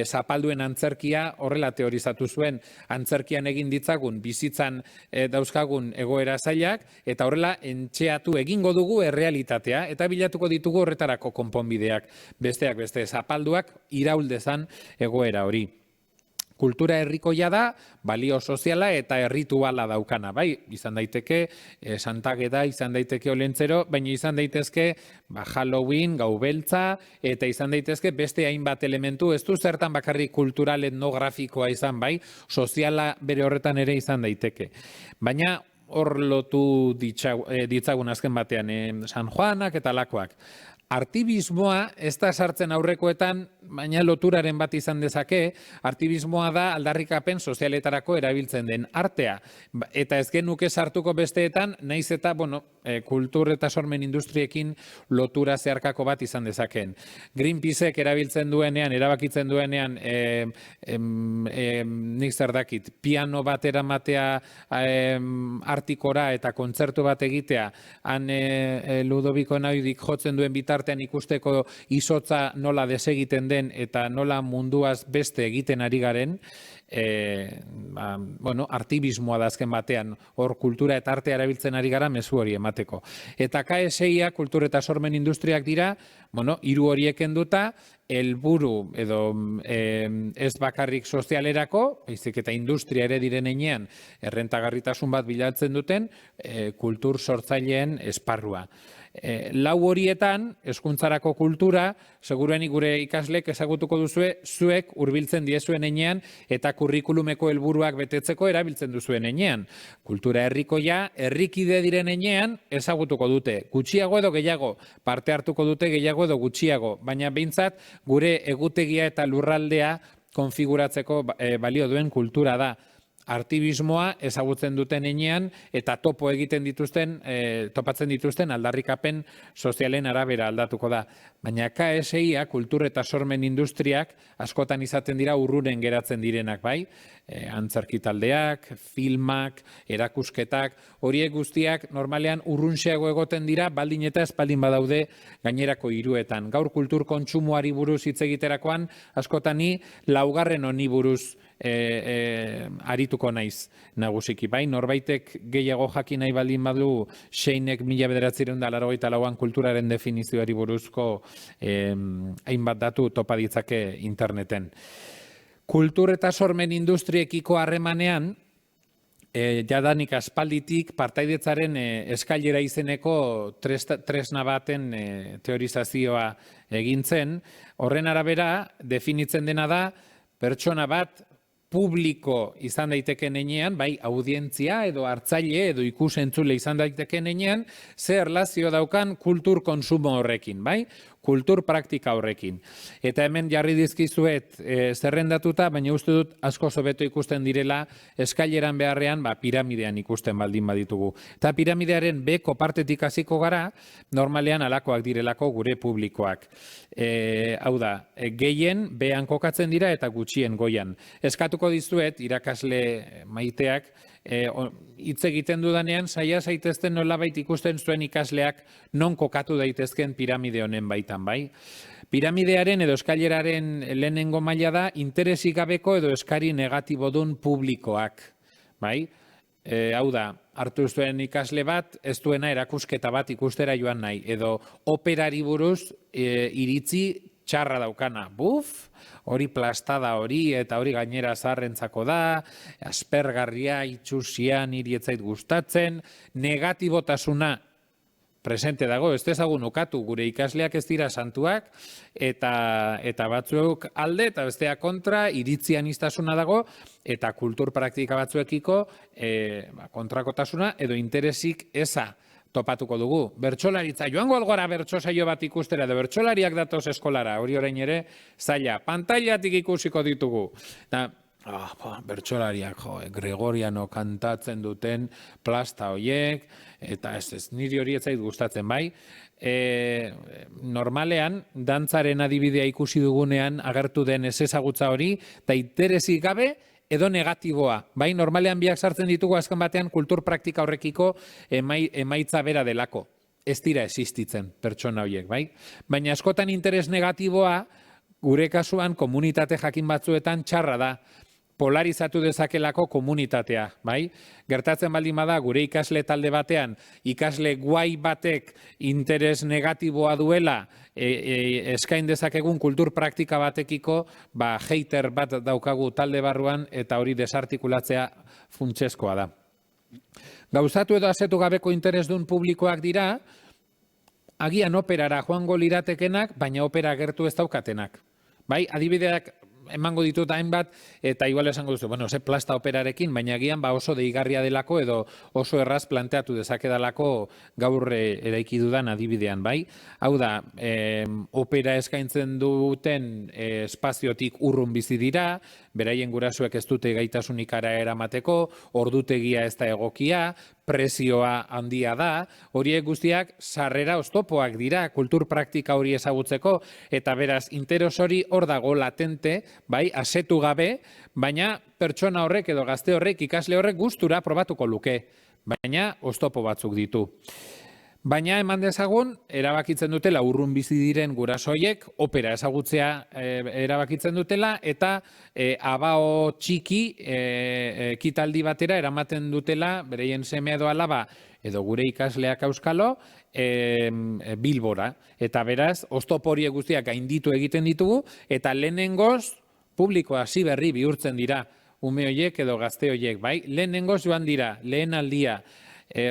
zapalduen antzerkia horrela teorizatu zuen, antzerkian egin ditzagun, bizitzan dauzkagun egoera zailak, eta horrela entxeatu egingo dugu errealitatea, eta bilatuko ditugu horretarako konponbideak, besteak beste zapalduak irauldezan egoera hori. Kultura herrikoia da, balio soziala eta errituala daukana, bai, izan daiteke Santageda, izan daiteke Olentzero, baina izan daitezke Halloween, gau beltza, eta izan daitezke beste hainbat elementu, ez du zertan bakarrik kultural etnografikoa izan, bai, soziala bere horretan ere izan daiteke. Baina hor lotu ditzagun azken batean, San Juanak eta lakoak. Artibismoa ez da sartzen aurrekoetan, baina loturaren bat izan dezake, artibismoa da aldarrikapen sozialetarako erabiltzen den artea. Eta ez genuke sartuko besteetan, naiz eta, kultur eta sormen industriekin lotura zeharkako bat izan dezakeen. Greenpeaceek erabiltzen duenean, erabakitzen duenean, nik zer dakit, piano bat eramatea artikora eta kontzertu bat egitea, han Ludoviko Enabidik jotzen duen bitartean ikusteko izotza nola desegiten den eta nola munduaz beste egiten ari garen, artibismoa da azken batean, hor kultura eta artea erabiltzen ari gara mezu hori emateko. Eta KSI-a, kultur eta sormen industriak dira, hiru horiek enduta, helburu edo ez bakarrik sozialerako, baizik eta industria ere diren heinean, errentagarritasun bat bilatzen duten, kultur sortzaileen esparrua. Lau horietan, hezkuntzarako kultura, seguruenik gure ikaslek ezagutuko duzue, zuek hurbiltzen diezuen heinean eta kurrikulumeko helburuak betetzeko erabiltzen duzuen heinean. Kultura herrikoia, herrikide diren heinean ezagutuko dute. Gutxiago edo gehiago, parte hartuko dute gehiago edo gutxiago, baina behintzat gure egutegia eta lurraldea konfiguratzeko balio duen kultura da. Artibismoa ezagutzen duten heinean eta topatzen dituzten aldarrikapen sozialen arabera aldatuko da. Baina KSI-a, kultur eta sormen industriak, askotan izaten dira urrunen geratzen direnak, bai? Antzerkitaldeak, filmak, erakusketak, horiek guztiak normalean urrunxeago egoten dira, baldin eta espaldin badaude gainerako hiruetan. Gaur kultur kontsumoari buruz hitz egiterakoan, askotan laugarren honi buruz arituko naiz nagusiki, bai, norbaitek gehiago jakin nahi baldin badu Xeinek 1984an kulturaren definizioari buruzko hainbat datu topa ditzake interneten. Kultur eta sormen industriekiko harremanean, jadanik aspalditik partaidetzaren eskailera izeneko tresna baten teorizazioa egintzen, horren arabera definitzen dena da pertsona bat publiko izan daiteken heinean, bai, audientzia edo hartzaile edo ikusentzule izan daiteken heinean, ze erlazio daukan kultur konsumo horrekin, bai? Kultur praktika horrekin. Eta hemen jarri dizkizuet zerrendatuta, baina uste dut asko hobeto ikusten direla eskaileran beharrean piramidean ikusten baldin baditugu. Eta piramidearen beko partetik hasiko gara, normalean alakoak direlako gure publikoak. Hau da, gehien behan kokatzen dira eta gutxien goian. Eskatuko dizuet, irakasle maiteak, hitz egiten dudanean, saia zaitezten nolabait ikusten zuen ikasleak non kokatu daitezken piramide honen baitan, bai? Piramidearen edo eskaileraren lehenengo maila da interesik gabeko edo eskari negatibodun publikoak, bai? Hau da, hartu zuen ikasle bat, ez duena erakusketa bat ikustera joan nahi, edo operari buruz iritzi txarra daukana, buf, hori plastada hori eta hori gainera zaharrentzako da, aspergarria, itxusia, niri ez zait gustatzen, negatibotasuna presente dago, ez dezagun ukatu, gure ikasleak ez dira santuak, eta batzuek alde, eta bestea kontra, iritzi aniztasuna dago, eta kultur praktika batzuekiko kontrakotasuna, edo interesik eza topatuko dugu. Bertsolaritza, joango algora bertso saio bat ikustera, edo bertsolariak datoz eskolara, hori orain ere, zaila, pantailatik ikusiko ditugu. Bertsolariak, Gregoriano kantatzen duten plasta hoiek, eta ez niri hori ez zait gustatzen, bai. Normalean, dantzaren adibidea ikusi dugunean agertu den ez ezagutza hori, eta interesik gabe edo negatiboa. Bai, normalean biak sartzen ditugu azken batean kultur praktika horrekiko emaitza bera delako. Ez dira existitzen pertsona horiek, bai. Baina askotan interes negatiboa, gure kasuan komunitate jakin batzuetan txarra da. Polarizatu dezakelako komunitatea, bai? Gertatzen baldin bada gure ikasle talde batean, ikasle guai batek interes negatiboa duela eskain dezakegun kultur praktika batekiko, hater bat daukagu talde barruan eta hori desartikulatzea funtsezkoa da. Gauzatu edo azetu gabeko interesdun publikoak dira, agian operara joango liratekenak, baina opera gertu ez daukatenak. Bai, adibideak emango ditut hainbat, eta igual esango duzu, ze plasta operarekin, baina agian oso deigarria delako edo oso erraz planteatu dezakedalako gaur eraiki dudan adibidean, bai? Hau da, opera eskaintzen duten espaziotik urrun bizi dira, beraien gurasuek ez dute gaitasunik ara eramateko, ordutegia ez da egokia, prezioa handia da, horiek guztiak sarrera oztopoak dira kultur praktika hori ezagutzeko, eta beraz interes hori hor dago latente, bai, asetu gabe, baina pertsona horrek edo gazte horrek, ikasle horrek gustura probatuko luke, baina oztopo batzuk ditu. Baina eman dezagun, erabakitzen dutela urrun bizi diren gurasoiek, opera ezagutzea erabakitzen dutela, eta abao txiki ekitaldi batera eramaten dutela, bereien seme edo alaba, edo gure ikasleak auskalo, Bilbora. Eta beraz, oztopo horiek guztiak gainditu egiten ditugu, eta lehenengoz, publikoa hasi berri bihurtzen dira, ume horiek edo gazte horiek, bai? Lehenengoz joan dira, lehen aldia,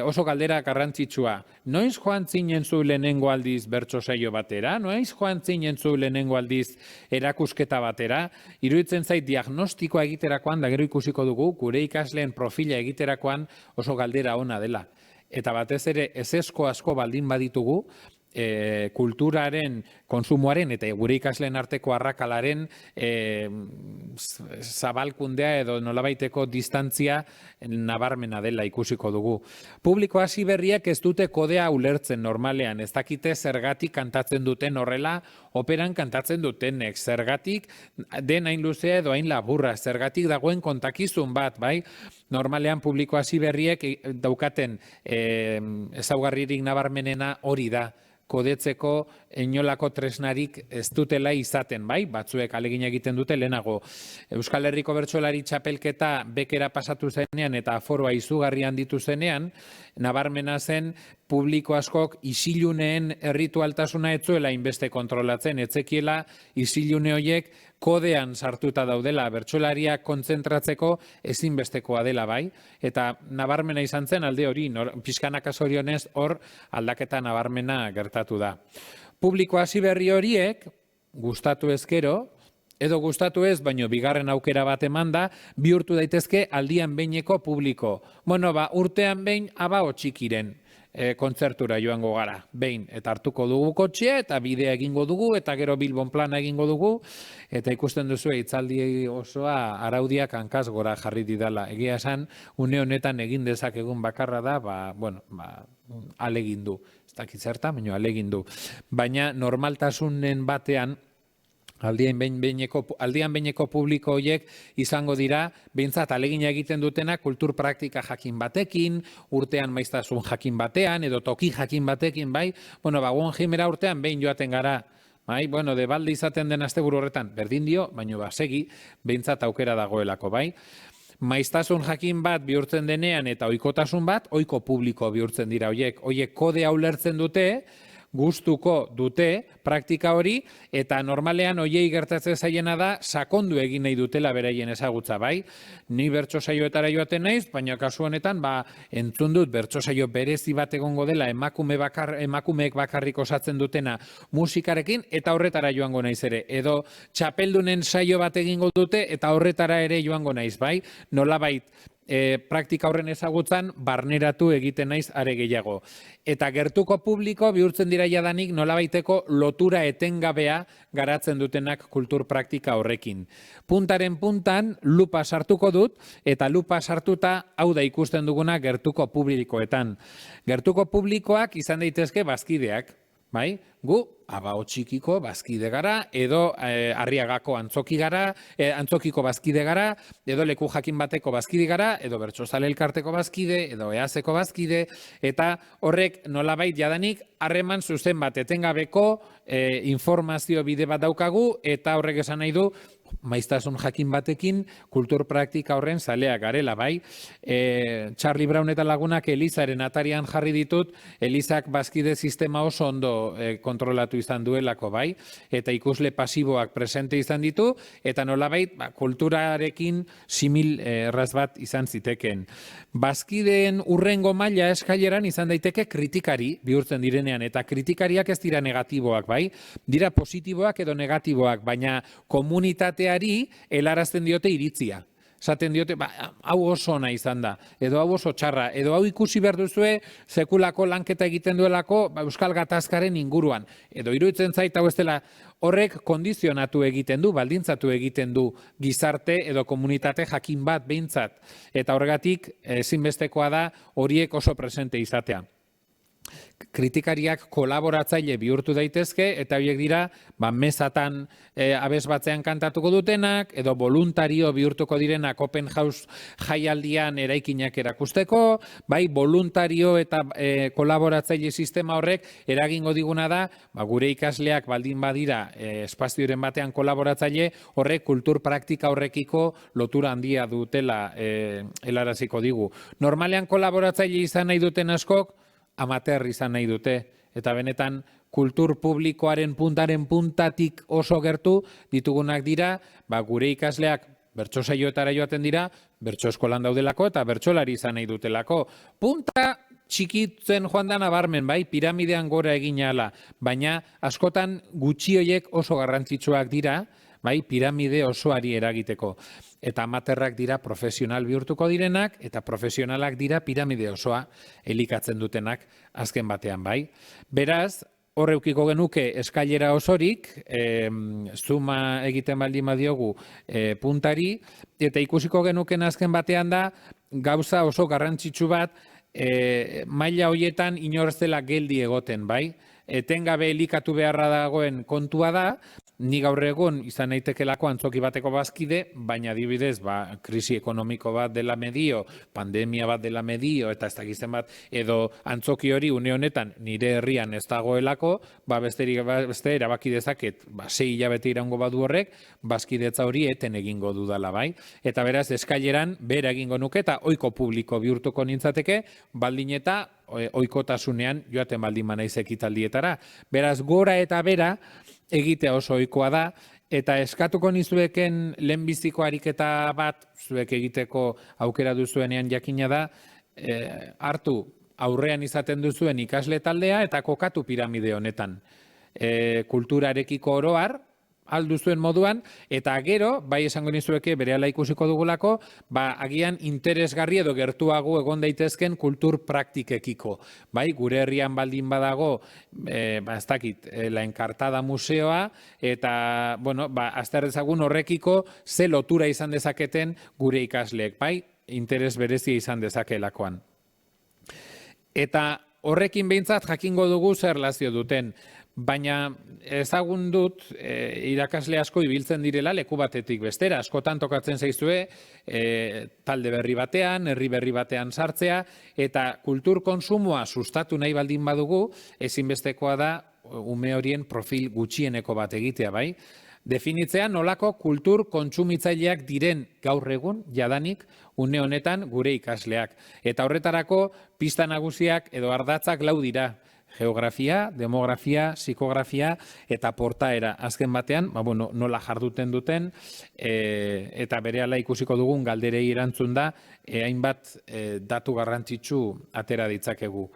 oso galdera garrantzitsua. Noiz joan zinen zu lehenengo aldiz bertso saio batera? Noiz joan zinen zu lehenengo aldiz erakusketa batera? Iruditzen zait diagnostikoa egiterakoan, da gero ikusiko dugu, gure ikasleen profila egiterakoan oso galdera ona dela. Eta batez ere, ezesko asko baldin baditugu, kulturaren, konsumoaren eta gure ikasleen arteko arrakalaren zabalkundea edo nolabaiteko distantzia nabarmena dela ikusiko dugu. Publiko hasi berriak ez dute kodea ulertzen normalean, ez dakite zergatik kantatzen duten horrela, operan kantatzen dutenek, zergatik den hain luzea edo hain laburra, zergatik dagoen kontakizun bat, bai? Normalean publiko hasi berriek daukaten ezaugarririk nabarmenena hori da. Kodetzeko inolako tresnarik ez dutela izaten, bai? Batzuek alegin egiten dute lehenago. Euskal Herriko Bertsolari Txapelketa bekera pasatu zenean eta aforoa izugarri handitu zenean, nabarmena zen publiko askok isiluneen erritualtasuna etzuela inbeste kontrolatzen, etzekiela isilune horiek kodean sartuta daudela, bertsolariak kontzentratzeko ezinbestekoa dela, bai? Eta nabarmena izan zen alde hori, pixkanaka zorionez hor aldaketa nabarmena gertatu da. Publiko hasi berri horiek, gustatu ezkero, edo gustatu ez, baino bigarren aukera bat emanda, bihurtu daitezke aldian behineko publiko. Urtean behin abao txikiren kontzertura joango gara, behin, eta hartuko dugu kotxea, eta bidea egingo dugu, eta gero Bilbon plana egingo dugu, eta ikusten duzu hitzaldi osoa araudiak hankaz gora jarri didala. Egia esan, une honetan egin dezakegun bakarra da, alegindu. Ez dakit zerta, baina alegindu. Baina normaltasunen batean, aldian behineko publiko horiek izango dira, behintzat alegina egiten dutena kultur praktika jakin batekin, urtean maiztasun jakin batean, edo toki jakin batekin, bai? Guggenheimera urtean behin joaten gara, bai? Debalde izaten den asteburu horretan, berdin dio, baina segi, behintzat aukera dagoelako, bai? Maiztasun jakin bat bihurtzen denean eta ohikotasun bat, ohiko publiko bihurtzen dira horiek. Horiek kodea ulertzen dute, gustuko dute praktika hori, eta normalean hoiei gertatzen zaiena da sakondu egin nahi dutela beraien ezagutza, bai? Ni bertso saioetara joaten naiz, baina kasu honetan entzun dut bertso saio berezi bat egongo dela emakumeek bakarrik osatzen dutena musikarekin, eta horretara joango naiz ere. Edo txapeldunen saio bat egingo dute, eta horretara ere joango naiz, bai? Nolabait praktika horren ezagutzan barneratu egiten naiz are gehiago. Eta gertuko publiko bihurtzen dira jadanik nolabaiteko lotura etengabea garatzen dutenak kultur praktika horrekin. Puntaren puntan lupa sartuko dut, eta lupa sartuta hau da ikusten duguna gertuko publikoetan. Gertuko publikoak izan daitezke bazkideak, bai? Gu, Abao Txikiko bazkide gara, edo Arriagako antzokiko bazkide gara, edo leku jakin bateko bazkide gara, edo Bertsozale Elkarteko bazkide, edo EASeko bazkide, eta horrek nolabait jadanik harreman zuzen bat etengabeko informazio bide bat daukagu, eta horrek esan nahi du maiztasun jakin batekin kultur praktika horren zaleak garela, bai? Charlie Brown eta lagunak Elizaren atarian jarri ditut, Elizak bazkide sistema oso ondo kontrolatu izan duelako, bai? Eta ikusle pasiboak presente izan ditu, eta nolabait kulturarekin simil erraz bat izan ziteken. Bazkideen urrengo maila eskaileran izan daiteke kritikari bihurtzen direnean, eta kritikariak ez dira negatiboak, bai? Dira positiboak edo negatiboak, baina komunitateari helarazten diote iritzia. Esaten diote, hau oso ona izan da, edo hau oso txarra, edo hau ikusi behar duzue sekulako lanketa egiten duelako Euskal Gatazkaren inguruan. Edo iruditzen zait hau ez dela horrek kondizionatu egiten du, baldintzatu egiten du gizarte edo komunitate jakin bat behintzat. Eta horregatik ezinbestekoa da horiek oso presente izatea. Kritikariak kolaboratzaile bihurtu daitezke, eta horiek dira mesatan abez batzean kantatuko dutenak, edo voluntario bihurtuko direnak open house jaialdian eraikinak erakusteko, bai, voluntario eta kolaboratzaile sistema horrek eragingo diguna da, gure ikasleak baldin badira espazioren batean kolaboratzaile, horrek kultur praktika horrekiko lotura handia dutela helaraziko digu. Normalean kolaboratzaile izan nahi duten askok, amateur izan nahi dute, eta benetan kultur publikoaren puntaren puntatik oso gertu ditugunak dira, gure ikasleak bertso saioetara joaten dira, bertso eskolan daudelako eta bertsolari izan nahi dutelako. Punta txikitzen joan da nabarmen, bai, piramidean gora egin ahala, baina askotan gutxi horiek oso garrantzitsuak dira, bai, piramide osoari eragiteko. Eta amaterrak dira profesional bihurtuko direnak, eta profesionalak dira piramide osoa elikatzen dutenak azken batean, bai. Beraz, hor eukiko genuke eskailera osorik, zuma egiten baldin badiogu puntari, eta ikusiko genuken azken batean da, gauza oso garrantzitsu bat, maila hoietan inor ez dela geldi egoten, bai. Etengabe elikatu beharra dagoen kontua da, ni gaur egun izan naitekelako antzoki bateko bazkide, baina adibidez, krisi ekonomiko bat dela medio, pandemia bat dela medio, eta ez dakizten bat, edo antzoki hori une honetan nire herrian ez dagoelako, beste erabaki dezaket, 6 hilabete iraungo badu horrek, bazkidetza hori eten egingo dudala, bai? Eta beraz, eskaileran, bera egingo nuke, eta ohiko publiko bihurtuko nintzateke, baldin eta ohikotasunean joaten baldin banaiz ekitaldietara. Beraz, gora eta bera egitea oso ohikoa da, eta eskatuko nizueken lehenbiziko ariketa bat, zuek egiteko aukera duzuenean jakina da, hartu aurrean izaten duzuen ikasle taldea eta kokatu piramide honetan. Kulturarekiko oroar, alduzuen moduan, eta gero, bai esango nizueke berehala ikusiko dugulako, agian interesgarri edo gertuago egon daitezken kultur praktikekiko. Bai, gure herrian baldin badago, ez dakit, La Enkartada museoa, eta, bueno, azter dezagun horrekiko ze lotura izan dezaketen gure ikasleek, bai, interes berezia izan dezakeelakoan. Eta horrekin behintzat jakingo dugu zer erlazio duten. Baina ezagun dut irakasle asko ibiltzen direla leku batetik bestera. Askotan tokatzen zaizue talde berri batean, herri berri batean sartzea, eta kultur konsumoa sustatu nahi baldin badugu, ezinbestekoa da ume horien profil gutxieneko bat egitea, bai? Definitzea nolako kultur kontsumitzaileak diren gaur egun jadanik une honetan gure ikasleak. Eta horretarako pista nagusiak edo ardatzak 4 dira. Geografia, demografia, psikografia eta portaera. Azken batean, nola jarduten duten, eta berehala ikusiko dugun galderei erantzun da, hainbat datu garrantzitsu atera ditzakegu.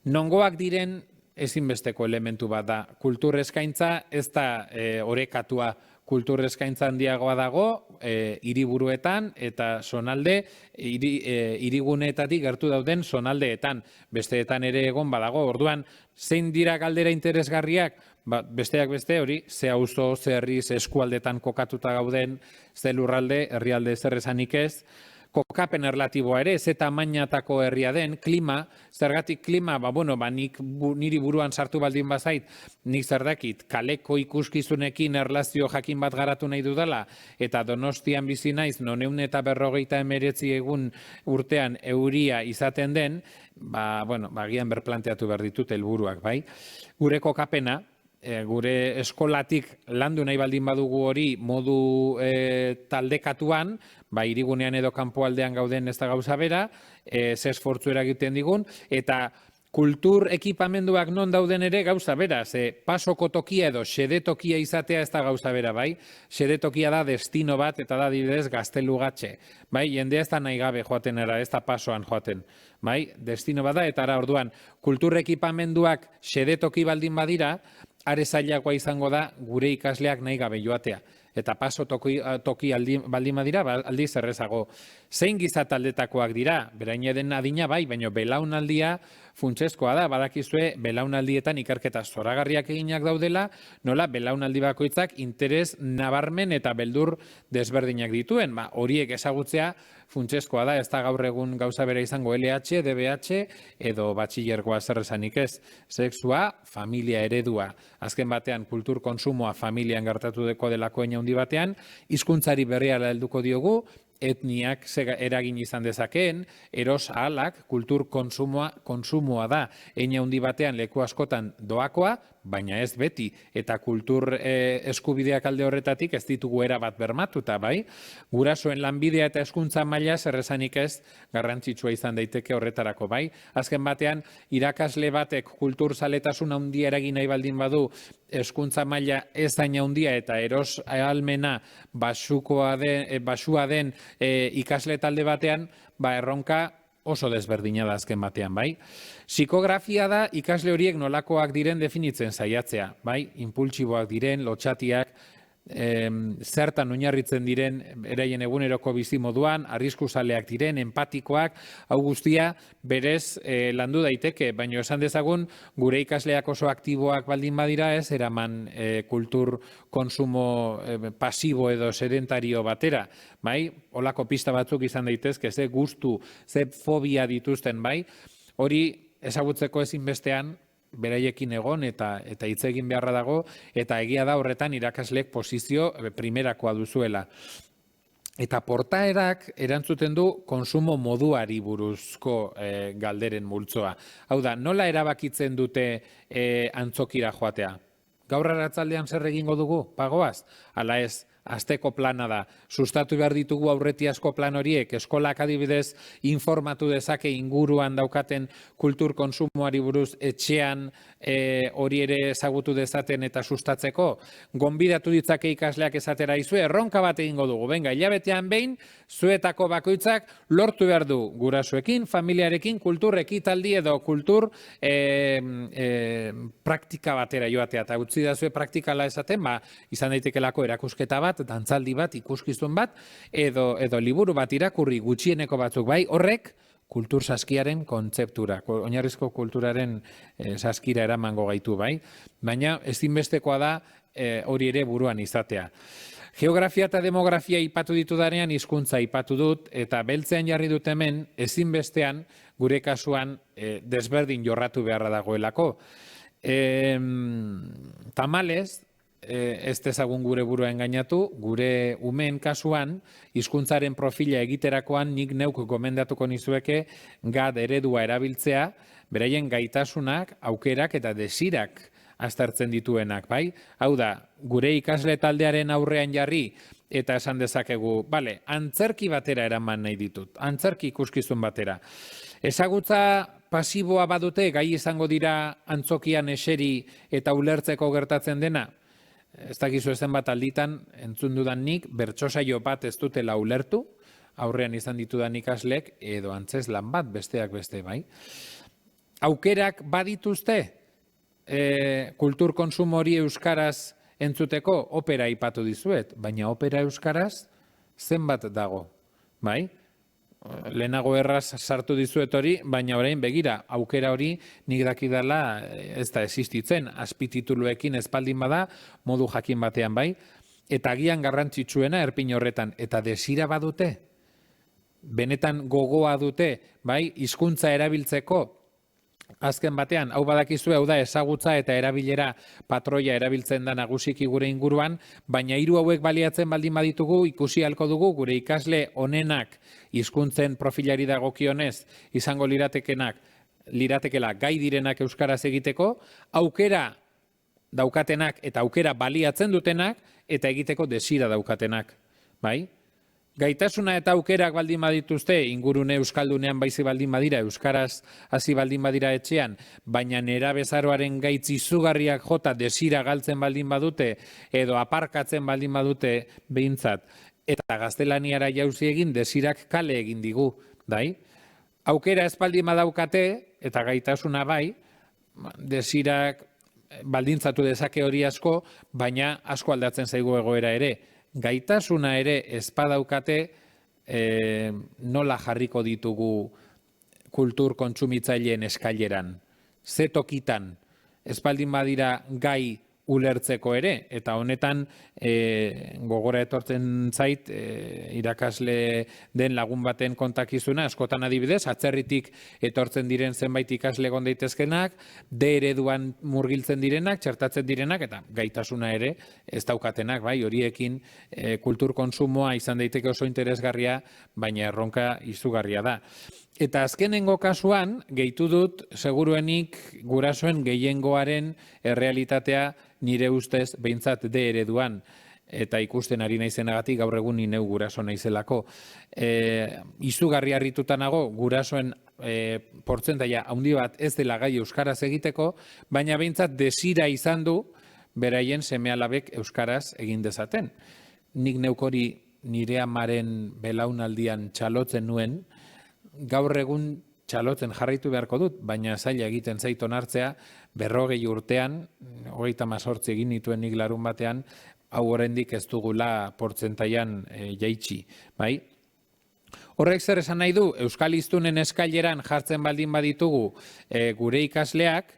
Nongoak diren ezinbesteko elementu bat da. Kultur eskaintza ez da orekatua. Kultur eskaintza handiagoa dago hiriburuetan eta zonalde, hiriguneetatik gertu dauden zonaldeetan. Besteetan ere egon badago. Orduan, zein dira galdera interesgarriak? Besteak beste hori, ze auzo, ze herri, ze eskualdetan kokatuta gauden, ze lurralde, herrialde zer esanik ez. Kokapen erlatiboa ere, ze tamainatako herria den, klima, zergatik klima, niri buruan sartu baldin bazait, nik zerdakit, kaleko ikuskizunekin erlazio jakin bat garatu nahi dudala, eta Donostian bizi naiz, non 159 egun urtean euria izaten den, agian berplanteatu behar ditut helburuak, bai? Gure kokapena, gure eskolatik landu nahi baldin badugu hori modu taldekatuan, hirigunean edo kanpoaldean gauden ez da gauza bera, ze esfortzu eragiten digun, eta kultur ekipamenduak non dauden ere gauza bera, ze pasoko tokia edo xedetokia izatea ez da gauza bera, bai? Xedetokia da destino bat eta da adibidez Gaztelugatxe, bai? Jendea ez da nahi gabe joaten era, ez da pasoan joaten, bai? Destino bat da, eta ara orduan, kultur ekipamenduak xedetoki baldin badira, are zailagoa izango da gure ikasleak nahi gabe joatea. Eta paso toki baldin badira, aldiz errezago. Zein gizataldetakoak dira, beraine den adina bai, baina belaunaldia funtsezkoa da, badakizue belaunaldietan ikerketa zoragarriak eginak daudela, nola belaunaldi bakoitzak interes nabarmen eta beldur desberdinak dituen. Horiek ezagutzea funtsezkoa da, ez da gaur egun gauza bera izango LH, DBH edo batxilergoa zer esanik ez. Sexua, familia eredua. Azken batean kultur konsumoa familian gertatu deko delako handi batean, hizkuntzari berriala helduko diogu, etniak eragin izan dezakeen, eros ahalak, kultur konsumoa da, handi batean leku askotan doakoa, baina ez beti, eta kultur eskubideak alde horretatik ez ditugu erabat bermatuta, bai? Gurasoen lanbidea eta hezkuntza maila zerresanik ez garrantzitsua izan daiteke horretarako, bai? Azken batean, irakasle batek kultur zaletasun handia eragin nahi baldin badu, hezkuntza maila ez daina handia eta eros ahalmena basua den ikasle talde batean, erronka oso desberdina da azken batean, bai? Psikografia da ikasle horiek nolakoak diren definitzen saiatzea, bai? Impultsiboak diren, lotxatiak, zertan oinarritzen diren eraien eguneroko bizimoduan, arriskuzaleak diren, empatikoak, hau guztia berez landu daiteke, baina esan dezagun gure ikasleak oso aktiboak baldin badira ez, eraman kultur konsumo pasibo edo sedentario batera, bai? Olako pista batzuk izan daitezke, ze gustu, ze fobia dituzten, bai? Hori ezagutzeko ezinbestean, beraiekin egon eta hitz egin beharra dago, eta egia da horretan irakasleek posizio primerakoa duzuela. Eta portaerak erantzuten du konsumo moduari buruzko galderen multzoa. Hau da, nola erabakitzen dute antzokira joatea? Gaur arratzaldean zer egingo dugu? Pagoaz? Ala ez, asteko plana da. Sustatu behar ditugu aurretiazko plan horiek, eskolak adibidez informatu dezake inguruan daukaten kultur konsumoari buruz etxean hori ere ezagutu dezaten eta sustatzeko. Gonbidatu ditzake ikasleak esatera izue, erronka bat egingo dugu. Benga, hilabetean behin, zuetako bakoitzak lortu behar du gurasoekin, familiarekin, kultur ekitaldi edo kultur praktika batera joatea. Eta utzi da zue praktikala esaten, izan daitekelako erakusketa bat, dantzaldi bat, ikuskizun bat, edo liburu bat irakurri gutxieneko batzuk, bai, horrek kultur saskiaren kontzeptura, oinarrizko kulturaren saskira eramango gaitu, bai, baina ezinbestekoa da hori ere buruan izatea. Geografia eta demografia ipatu ditudanean hizkuntza ipatu dut, eta beltzean jarri dut hemen ezinbestean gure kasuan desberdin jorratu beharra dagoelako. Tamalez, ez dezagun gure burua engainatu, gure umeen kasuan, hizkuntzaren profila egiterakoan nik neuk gomendatuko nizueke GAD eredua erabiltzea, beraien gaitasunak, aukerak eta desirak aztertzen dituenak, bai? Hau da, gure ikasle taldearen aurrean jarri eta esan dezakegu, antzerki batera eraman nahi ditut, antzerki ikuskizun batera. Ezagutza pasiboa badute, gai izango dira antzokian eseri eta ulertzeko gertatzen dena? Ez dakizu ezen bat alditan, entzun dudan nik, bertsosaio bat ez dutela ulertu, aurrean izan ditudan ikaslek, edo antzeslan bat, besteak beste, bai. Aukerak badituzte, kultur konsumo hori euskaraz entzuteko, opera aipatu dizuet, baina opera euskaraz zenbat dago, bai? Lehenago erraz sartu dizuet hori, baina orain begira, aukera hori nik dakidala ez da existitzen, azpitituluekin espaldin bada, modu jakin batean bai, eta agian garrantzitsuena erpin horretan, eta desira badute, benetan gogoa dute, bai, hizkuntza erabiltzeko, azken batean, hau badakizue, hau da ezagutza eta erabilera patroia erabiltzen da nagusiki gure inguruan, baina hiru hauek baliatzen baldin baditugu, ikusi halko dugu gure ikasle onenak hizkuntzen profilari dagokionez izango liratekela gai direnak euskaraz egiteko, aukera daukatenak eta aukera baliatzen dutenak eta egiteko desira daukatenak, bai? Gaitasuna eta aukerak baldin badituzte, ingurune euskaldunean baizi baldin badira, euskaraz hasi baldin badira etxean, baina nera bezaroaren gaitz izugarriak jota desira galtzen baldin badute, edo aparkatzen baldin badute behintzat, eta gaztelaniara jauzi egin desirak kale egin digu, bai? Aukera ez baldin badaukate, eta gaitasuna bai, desirak baldintzatu dezake hori asko, baina asko aldatzen zaigu egoera ere. Gaitasuna ere ezpadaukate nola jarriko ditugu kultur kontsumitzaileen eskaileran. Ze tokitan, espaldin badira gai ulertzeko ere, eta honetan gogora etortzen zait irakasle den lagun baten kontakizuna, askotan adibidez, atzerritik etortzen diren zenbait ikasle egon daitezkenak, D ereduan murgiltzen direnak, txertatzen direnak, eta gaitasuna ere ez daukatenak, bai, horiekin kultur konsumoa izan daiteke oso interesgarria, baina erronka izugarria da. Eta azkenengo kasuan, gehitu dut, seguruenik gurasoen gehiengoaren errealitatea nire ustez behintzat D ereduan, eta ikusten ari naizenagatik gaur egun ni neu guraso naizelako. Izugarri harrituta nago gurasoen portzentaia handi bat ez dela gai euskaraz egiteko, baina behintzat desira izan du beraien seme-alabek euskaraz egin dezaten. Nik neuk hori nire amaren belaunaldian txalotzen nuen, gaur egun txalotzen jarraitu beharko dut, baina zaila egiten zait onartzea, 40 urtean, 38 egin nituen nik larun batean, hau oraindik ez dugula portzentaian jaitsi, bai? Horrek zer esan nahi du, euskal hiztunen eskaileran jartzen baldin baditugu gure ikasleak,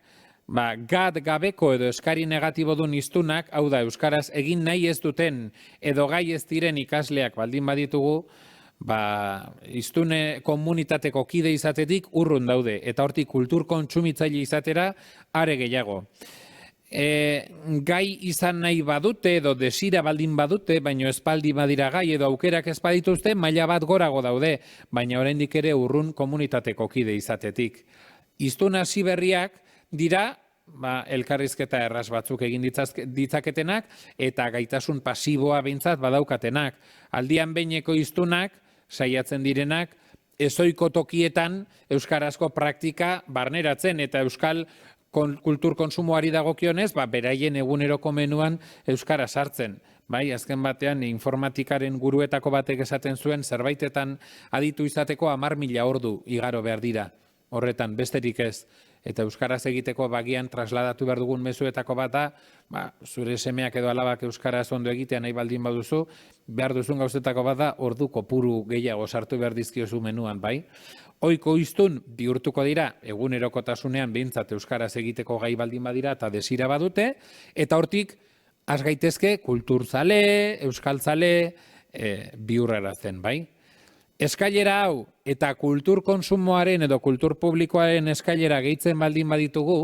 gat gabeko edo eskari negatibodun hiztunak, hau da, euskaraz egin nahi ez duten edo gai ez diren ikasleak baldin baditugu, hiztune komunitateko kide izatetik urrun daude, eta hortik kultur kontsumitzaile izatera are gehiago. Gai izan nahi badute edo desira baldin badute, baino espaldi badira gai edo aukerak ez badituzte, maila bat gorago daude, baina oraindik ere urrun komunitateko kide izatetik. Hiztun hasi berriak dira, elkarrizketa erraz batzuk egin ditzaketenak, eta gaitasun pasiboa behintzat badaukatenak. Aldian behineko hiztunak, saiatzen direnak, ezoiko tokietan euskarazko praktika barneratzen, eta euskal kultur konsumoari dagokionez, beraien eguneroko menuan euskara sartzen. Bai, azken batean informatikaren guruetako batek esaten zuen zerbaitetan aditu izateko 10.000 ordu igaro behar dira. Horretan, besterik ez. Eta euskaraz egiteko bagian trasladatu behar dugun mezuetako bat da, zure semeak edo alabak euskaraz ondo egitea nahi baldin baduzu, behar duzun gauzetako bat da, ordu kopuru gehiago sartu behar dizkiozu menuan, bai? Ohiko hiztun bihurtuko dira, egunerokotasunean behintzat euskaraz egiteko gai baldin badira eta desira badute, eta hortik, has gaitezke kulturzale, euskaltzale, bihurraratzen, bai? Eskailera hau eta kultur konsumoaren edo kultur publikoaren eskailera gehitzen baldin baditugu,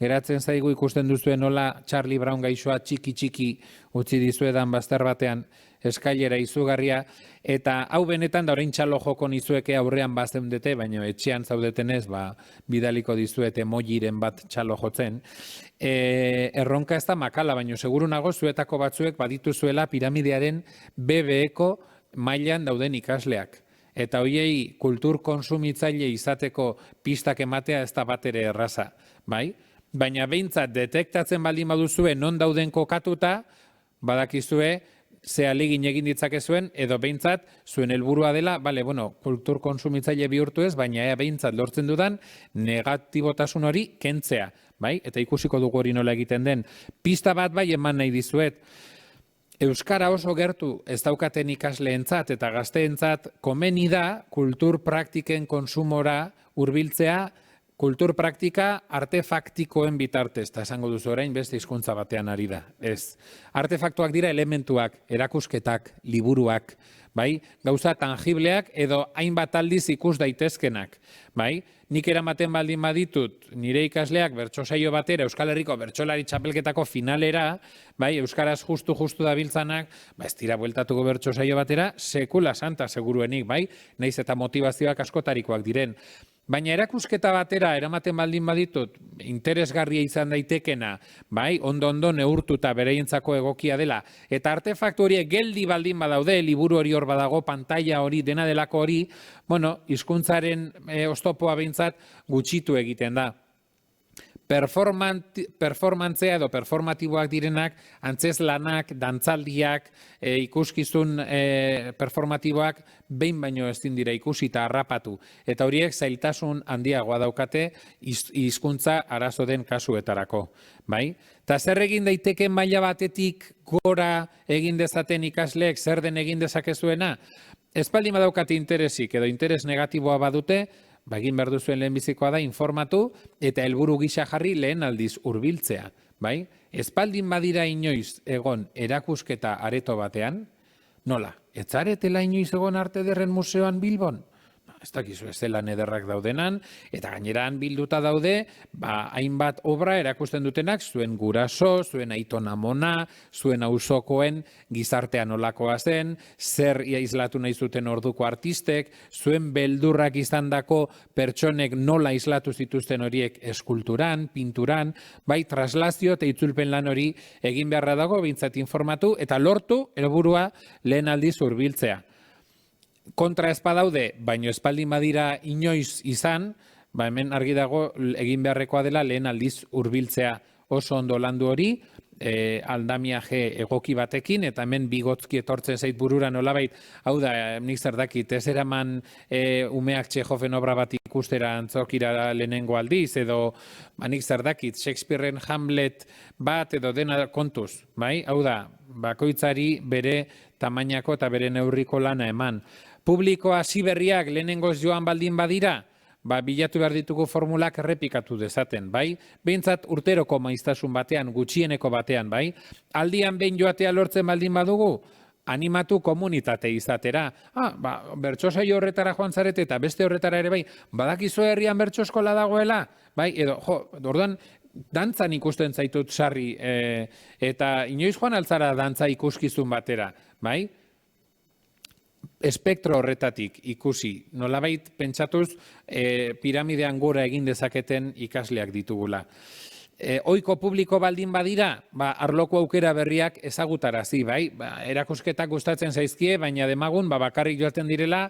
geratzen zaigu ikusten duzuen nola Charlie Brown gaixoa txiki utzi dizuedan bazter batean eskailera izugarria, eta hau benetan da orain txalo joko nizueke aurrean bazeundete, baina etxean zaudetenez bidaliko dizuete emojiren bat txalo jotzen. Erronka ez da makala, baina seguru nago zuetako batzuek badituzuela piramidearen BB-eko mailan dauden ikasleak. eta hoiei kultur konsumitzaile izateko pistak ematea ez da batere erraza, bai? Baina behintzat detektatzen baldin baduzue non dauden kokatuta, badakizue ze ahalegin egin ditzakezuen, edo behintzat zuen helburua dela, kultur konsumitzaile bihurtu ez, baina ea behintzat lortzen dudan negatibotasun hori kentzea, bai? Eta ikusiko dugu hori nola egiten den. Pista bat bai eman nahi dizuet. Euskara oso gertu ez daukaten ikasleentzat eta gazteentzat komeni da kultur praktiken konsumora hurbiltzea, kultur praktika artefaktikoen bitartez, eta esango duzu orain beste hizkuntza batean ari da. Ez. Artefaktuak dira elementuak, erakusketak, liburuak, bai? Gauza tangibleak edo hainbat aldiz ikus daitezkenak, bai? Nik eramaten baldin baditut, nire ikasleak bertsosaio batera, Euskal Herriko bertsolari txapelketako finalera, bai, euskaraz justu dabiltzanak, ez dira bueltatuko bertsosaio batera, sekula santa seguruenik, bai, naiz eta motivazioak askotarikoak diren. Baina erakusketa batera eramaten baldin baditut, interesgarria izan daitekena, bai, ondo neurtuta bereientzako egokia dela, eta artefaktu horiek geldi baldin badaude, liburu hori hor badago, pantalla hori, dena delako hori, hizkuntzaren oztopoa behintzat gutxitu egiten da. Performantzea edo performatiboak direnak, antzeslanak, dantzaldiak, ikuskizun performatiboak behin baino ezin dira ikusi eta harrapatu. Eta horiek zailtasun handiagoa daukate hizkuntza arazo den kasuetarako. Bai? Ta zer egin daiteke maila batetik gora egin dezaten ikasleek zer den egin dezakezuena? Ez baldin badaukate interesik edo interes negatiboa badute, egin behar duzuen lehenbizikoa da informatu eta helburu gisa jarri lehen aldiz hurbiltzea, bai? Ez baldin badira inoiz egon erakusketa areto batean, nola? Ez zaretela inoiz egon Arte Ederren Museoan Bilbon? Ez dakizu ez zelan ederrak daudenan, eta gaineran bilduta daude, hainbat obra erakusten dutenak, zuen guraso, zuen aiton amona, zuen auzokoen gizartean nolakoa zen, zer islatu nahi zuten orduko artistek, zuen beldurrak izandako pertsonek nola islatu zituzten horiek eskulturan, pinturan, bai traslazio eta itzulpen lan hori egin beharra dago, behintzat informatu, eta lortu helburua lehen aldiz hurbiltzea. Kontra ez badaude, baino espaldin badira inoiz izan, hemen argi dago egin beharrekoa dela lehen aldiz hurbiltzea oso ondo landu hori, aldamiaje egoki batekin, eta hemen bigotzki etortzen zait burura nolabait, hau da, nik zer dakit, ez eraman umeak Txekhoven obra bat ikustera antzokira lehenengo aldiz, edo nik zer dakit, Shakespearen Hamlet bat, edo dena kontuz, bai? Hau da, bakoitzari bere tamainako eta bere neurriko lana eman. Publikoa hasi berriak lehenengoz joan baldin badira, bilatu behar ditugu formulak errepikatu dezaten, bai? Behintzat urteroko maiztasun batean, gutxieneko batean, bai? Aldian behin joatea lortzen baldin badugu, animatu komunitate izatera. Bertsosaio horretara joan zarete eta beste horretara ere bai, badakizu herrian bertso eskola dagoela, bai? Edo, orduan, dantzan ikusten zaitut sarri, eta inoiz joan altzara dantza ikuskizun batera, bai? Espektro horretatik ikusi, nolabait pentsatuz piramidean gora egin dezaketen ikasleak ditugula. Ohiko publiko baldin badira, arloko aukera berriak ezagutarazi, bai? Erakusketak gustatzen zaizkie, baina demagun bakarrik joaten direla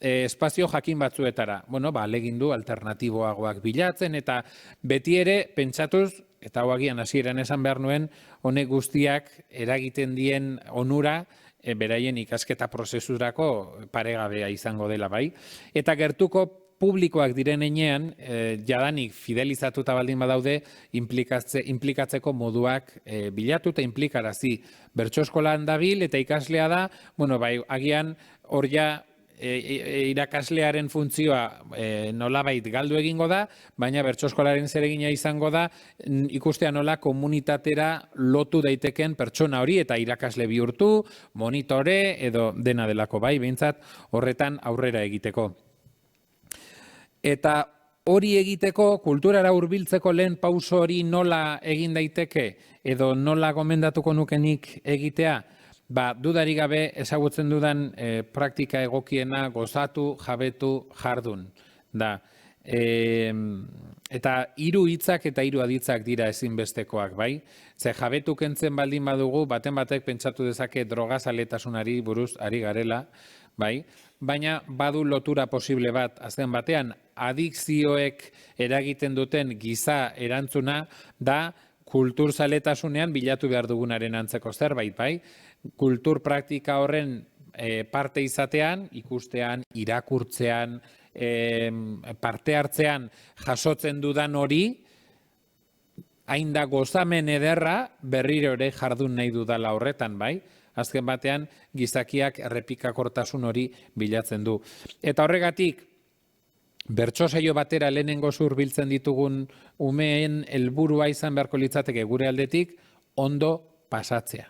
espazio jakin batzuetara. Alegin du alternatiboagoak bilatzen, eta beti ere pentsatuz, eta hau agian hasieran esan behar nuen, honek guztiak eragiten dien onura, beraien ikasketa prozesurako paregabea izango dela, bai. Eta gertuko publikoak diren enean, jadanik fidelizatuta baldin badaude, implikatzeko moduak bilatu eta implikarazi. Bertso eskolan dabil eta ikaslea da, agian hor ja irakaslearen funtzioa nolabait galdu egingo da, baina bertso eskolaren zeregina izango da ikustea nola komunitatera lotu daiteken pertsona hori eta irakasle bihurtu, monitore edo dena delako, bai, behintzat horretan aurrera egiteko. Eta hori egiteko, kulturara hurbiltzeko lehen pauso hori nola egin daiteke edo nola gomendatuko nukenik egitea, dudarik gabe ezagutzen dudan praktika egokiena gozatu, jabetu, jardun. Eta 3 hitzak eta 3 aditzak dira ezinbestekoak, bai? Ze jabetu kentzen baldin badugu, baten batek pentsatu dezake drogazaletasunari buruz ari garela, bai? Baina badu lotura posible bat, azken batean, adikzioek eragiten duten giza erantzuna da kulturzaletasunean bilatu behar dugunaren antzeko zerbait, bai? Kultur praktika horren parte izatean, ikustean, irakurtzean, parte hartzean jasotzen dudan hori, hain da gozamen ederra berriro ere jardun nahi dudala horretan, bai? Azken batean, gizakiak errepikakortasun hori bilatzen du. Eta horregatik, bertso saio batera lehenengo hurbiltzen ditugun umeen helburua izan beharko litzateke gure aldetik, ondo pasatzea,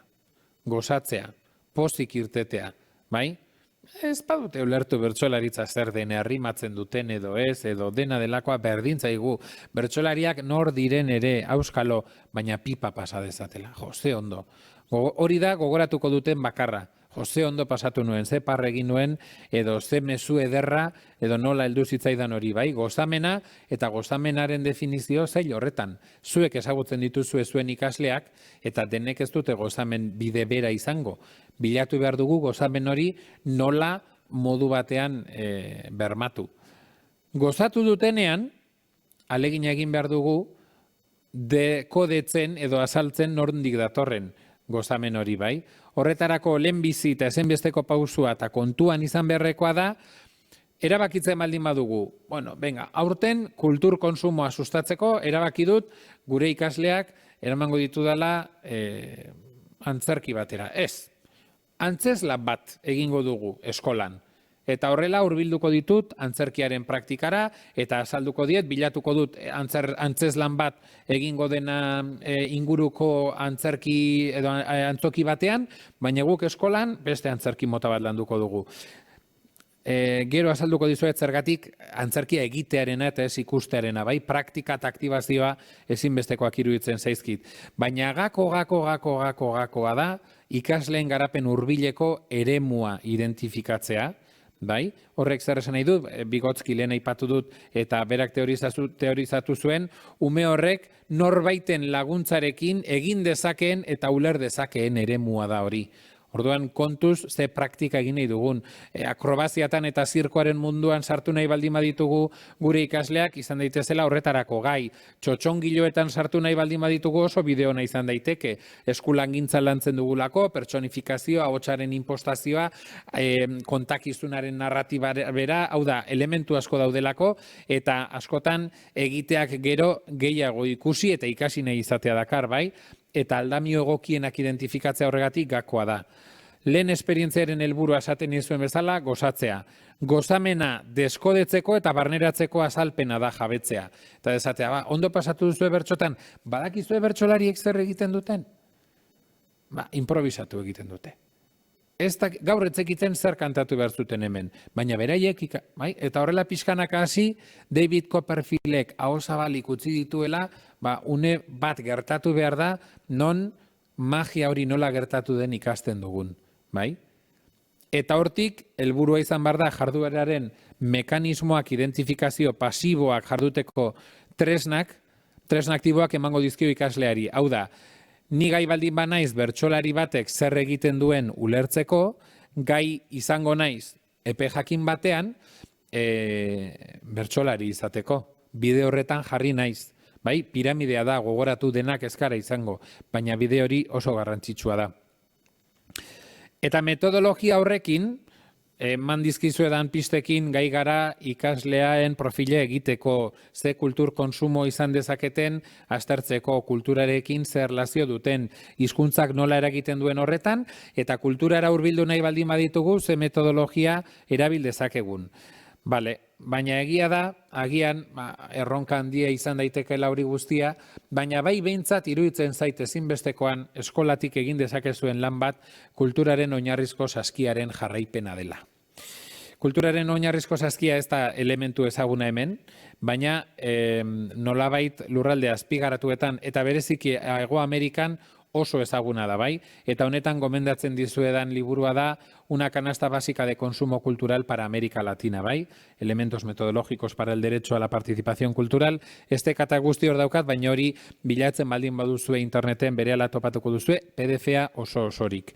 gozatzea, pozik irtetea, bai? Ez badute ulertu bertsolaritza zer den, arrimatzen duten edo ez, edo dena delakoa berdin zaigu. Bertsolariak nor diren ere, auskalo, baina pipa pasa dezatela, ze ondo. Hori da gogoratuko duten bakarra. Ze ondo pasatu nuen, ze parre egin nuen, edo ze mezu ederra, edo nola heldu zitzaidan hori, bai? Gozamena eta gozamenaren definizio zail horretan. Zuek ezagutzen dituzue zuen ikasleak, eta denek ez dute gozamen bide bera izango. Bilatu behar dugu gozamen hori nola modu batean bermatu. Gozatu dutenean, alegina egin behar dugu, dekodetzen edo azaltzen norndik datorren gozamen hori, bai? Horretarako lehenbizi eta ezinbesteko pausua eta kontuan izan beharrekoa da, erabakitzen baldin badugu, bueno, venga, aurten kultur konsumoa sustatzeko, erabaki dut gure ikasleak eramango ditudala antzerki batera. Ez, antzeslan bat egingo dugu eskolan. Eta horrela hurbilduko ditut antzerkiaren praktikara eta azalduko diet, bilatuko dut antzeslan bat egingo dena inguruko antzerki edo antzoki batean, baina guk eskolan beste antzerki mota bat landuko dugu. Gero azalduko dizuet zergatik antzerkia egitearena eta ez ikustearena, bai praktika eta aktibazioa ezinbestekoak iruditzen zaizkit. Baina gakoa da ikasleen garapen hurbileko eremua identifikatzea, bai? Horrek zer esan nahi dut, Bigotski lehen aipatu dut eta berak teorizatu zuen, ume horrek norbaiten laguntzarekin egin dezakeen eta uler dezakeen eremua da hori. Orduan kontuz ze praktika egin nahi dugun. Akrobaziatan eta zirkoaren munduan sartu nahi baldin baditugu gure ikasleak izan daitezela horretarako gai. Txotxongiloetan sartu nahi baldin baditugu oso bideona izan daiteke. Eskulangintza lantzen dugulako, pertsonifikazioa, ahotsaren impostazioa, kontakizunaren narratiba bera, hau da, elementu asko daudelako, eta askotan egiteak gero gehiago ikusi eta ikasi nahi izatea dakar, bai? Eta aldamio egokienak identifikatzea horregatik gakoa da. Lehen esperientziaren helburua esaten nizuen bezala, gozatzea. Gozamena deskodetzeko eta barneratzeko azalpena da jabetzea. Eta desatea, ondo pasatu duzue bertsotan, badakizue bertsolariek zer egiten duten? Improvisatu egiten dute. Gaur etzekiten zer kantatu behar zuten hemen, baina beraiek, eta horrela pixkanaka hasi, David Copperfieldek ahozabalik utzi dituela, une bat gertatu behar da, non magia hori nola gertatu den ikasten dugun, bai? Eta hortik, helburua izan behar da, jardueraren mekanismoak identifikazio pasiboak jarduteko tresnak aktiboak emango dizkio ikasleari, hau da, ni gai baldin banaiz bertsolari batek zer egiten duen ulertzeko, gai izango naiz epe jakin batean bertsolari izateko. Bide horretan jarri naiz. Bai, piramidea da, gogoratu denak ezkara izango, baina bide hori oso garrantzitsua da. Eta metodologia horrekin, eman dizkizuedan pistekin gai gara ikasleaen profile egiteko, ze kultur konsumo izan dezaketen, aztertzeko kulturarekin zer relazio duten, hizkuntzak nola eragiten duen horretan, eta kulturara hurbildu nahi baldin baditugu, ze metodologia erabil dezakegun. Baina egia da, agian erronka handia izan daitekeela hori guztia, baina bai behintzat iruditzen zait ezinbestekoan eskolatik egin dezakezuen lan bat kulturaren oinarrizko saskiaren jarraipena dela. Kulturaren oinarrizko saskia ez da elementu ezaguna hemen, baina nolabait lurralde azpigaratuetan eta bereziki Hego Amerikan oso ezaguna da, bai? Eta honetan gomendatzen dizuedan liburua da Una canasta básica de consumo cultural para América Latina, bai? Elementos metodológicos para el derecho a la participación cultural. Kata guzti hor daukat, baina hori bilatzen baldin baduzue interneten berehala topatuko duzue, PDF-a oso osorik.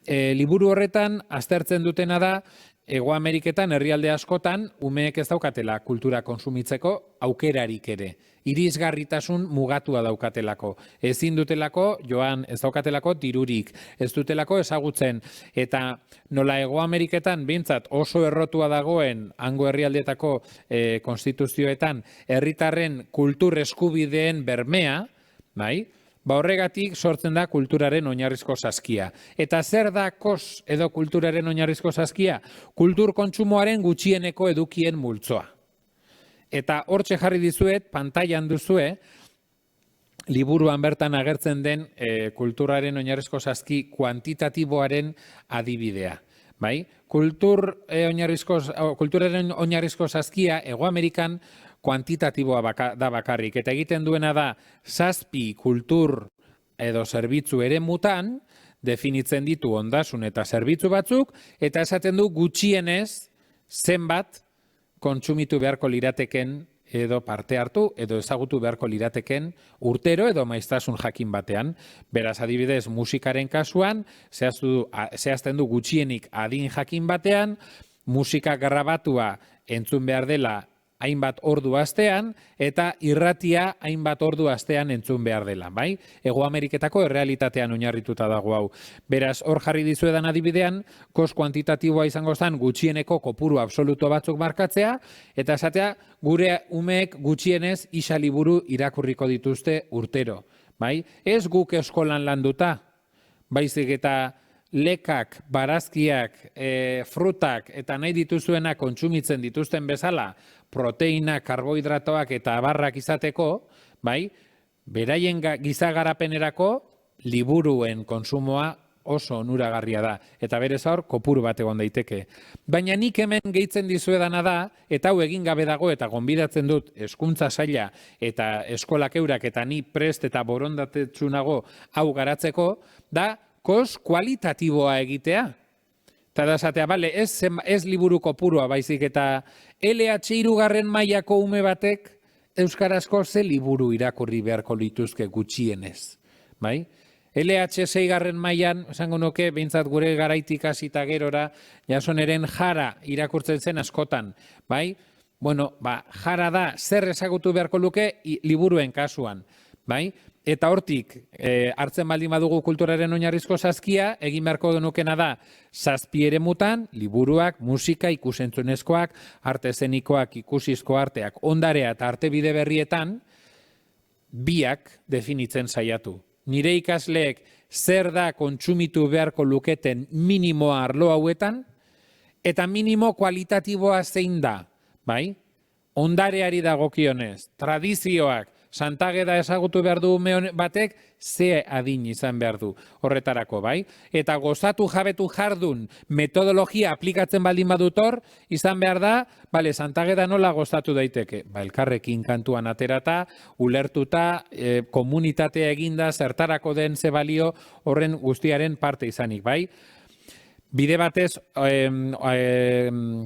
Liburu horretan aztertzen dutena da Hego Ameriketan, herrialde askotan, umeek ez daukatela kultura konsumitzeko aukerarik ere. Irisgarritasun mugatua daukatelako. Ezin dutelako, joan, ez daukatelako dirurik, ez dutelako ezagutzen. Eta nola Hego Ameriketan, behintzat oso errotua dagoen hango herrialdetako konstituzioetan, herritarren kultur eskubideen bermea, bai? Ba horregatik sortzen da kulturaren oinarrizko saskia. Eta zer da KOS edo kulturaren oinarrizko saskia? Kultur kontsumoaren gutxieneko edukien multzoa. Eta hortxe jarri dizuet, pantailan duzue, liburuan bertan agertzen den kulturaren oinarrizko saski kuantitatiboaren adibidea. Bai? Kulturaren oinarrizko saskia Hego Amerikan kuantitatiboa da bakarrik. Eta egiten duena da, 7 kultur edo zerbitzu eremutan definitzen ditu ondasun eta zerbitzu batzuk, eta esaten du gutxienez zenbat kontsumitu beharko lirateken edo parte hartu, edo ezagutu beharko lirateken urtero edo maiztasun jakin batean. Beraz, adibidez, musikaren kasuan, zehazten du gutxienik adin jakin batean, musika grabatua entzun behar dela hainbat ordu astean, eta irratia hainbat ordu astean entzun behar dela, bai? Hego Ameriketako errealitatean oinarrituta dago hau. Beraz, hor jarri dizuedan adibidean, KOS kuantitatiboa izango zen gutxieneko kopuru absoluto batzuk markatzea, eta esatea, gure umeek gutxienez isa liburu irakurriko dituzte urtero, bai? Ez guk eskolan landuta, baizik eta lekak, barazkiak, frutak eta nahi dituzuena kontsumitzen dituzten bezala, proteina, karbohidratoak eta abarrak izateko, bai, beraien gizagarapenerako liburuen konsumoa oso onuragarria da, eta berez hor kopuru bat egon daiteke. Baina nik hemen gehitzen dizuedana da, eta hau egin gabe dago, eta gonbidatzen dut hezkuntza saila eta eskolak eurak eta ni prest eta borondatetsu nago hau garatzeko, da KOS kualitatiboa egitea. Eta da esatea, bale, ez liburu kopurua baizik eta LH 3. mailako ume batek euskarazko ze liburu irakurri beharko lituzke gutxienez. Bai? LH 6. mailan, esango nuke, behintzat gure garaitik hasita gerora, jasoneren jara irakurtzen zen askotan. Bai? Bueno, jara da, zer ezagutu beharko luke liburuen kasuan. Bai? Eta hortik, hartzen baldin badugu kulturaren oinarrizko saskia, egin beharko denukena da, 7 eremutan, liburuak, musika, ikusentzunezkoak, arte eszenikoak, ikusizko arteak, ondarea eta arte bide berrietan, biak definitzen saiatu. Nire ikasleek zer da kontsumitu beharko luketen minimoa arlo hauetan, eta minimo kualitatiboa zein da, bai? Ondareari dagokionez, tradizioak, Santageda ezagutu behar du ume batek, ze adin izan behar du horretarako, bai? Eta gozatu jabetu jardun metodologia aplikatzen baldin badutor, izan behar da, bale, Santageda nola gozatu daiteke? Elkarrekin kantuan aterata, ulertuta, komunitatea eginda, zertarako den ze balio horren guztiaren parte izanik, bai? Bide batez,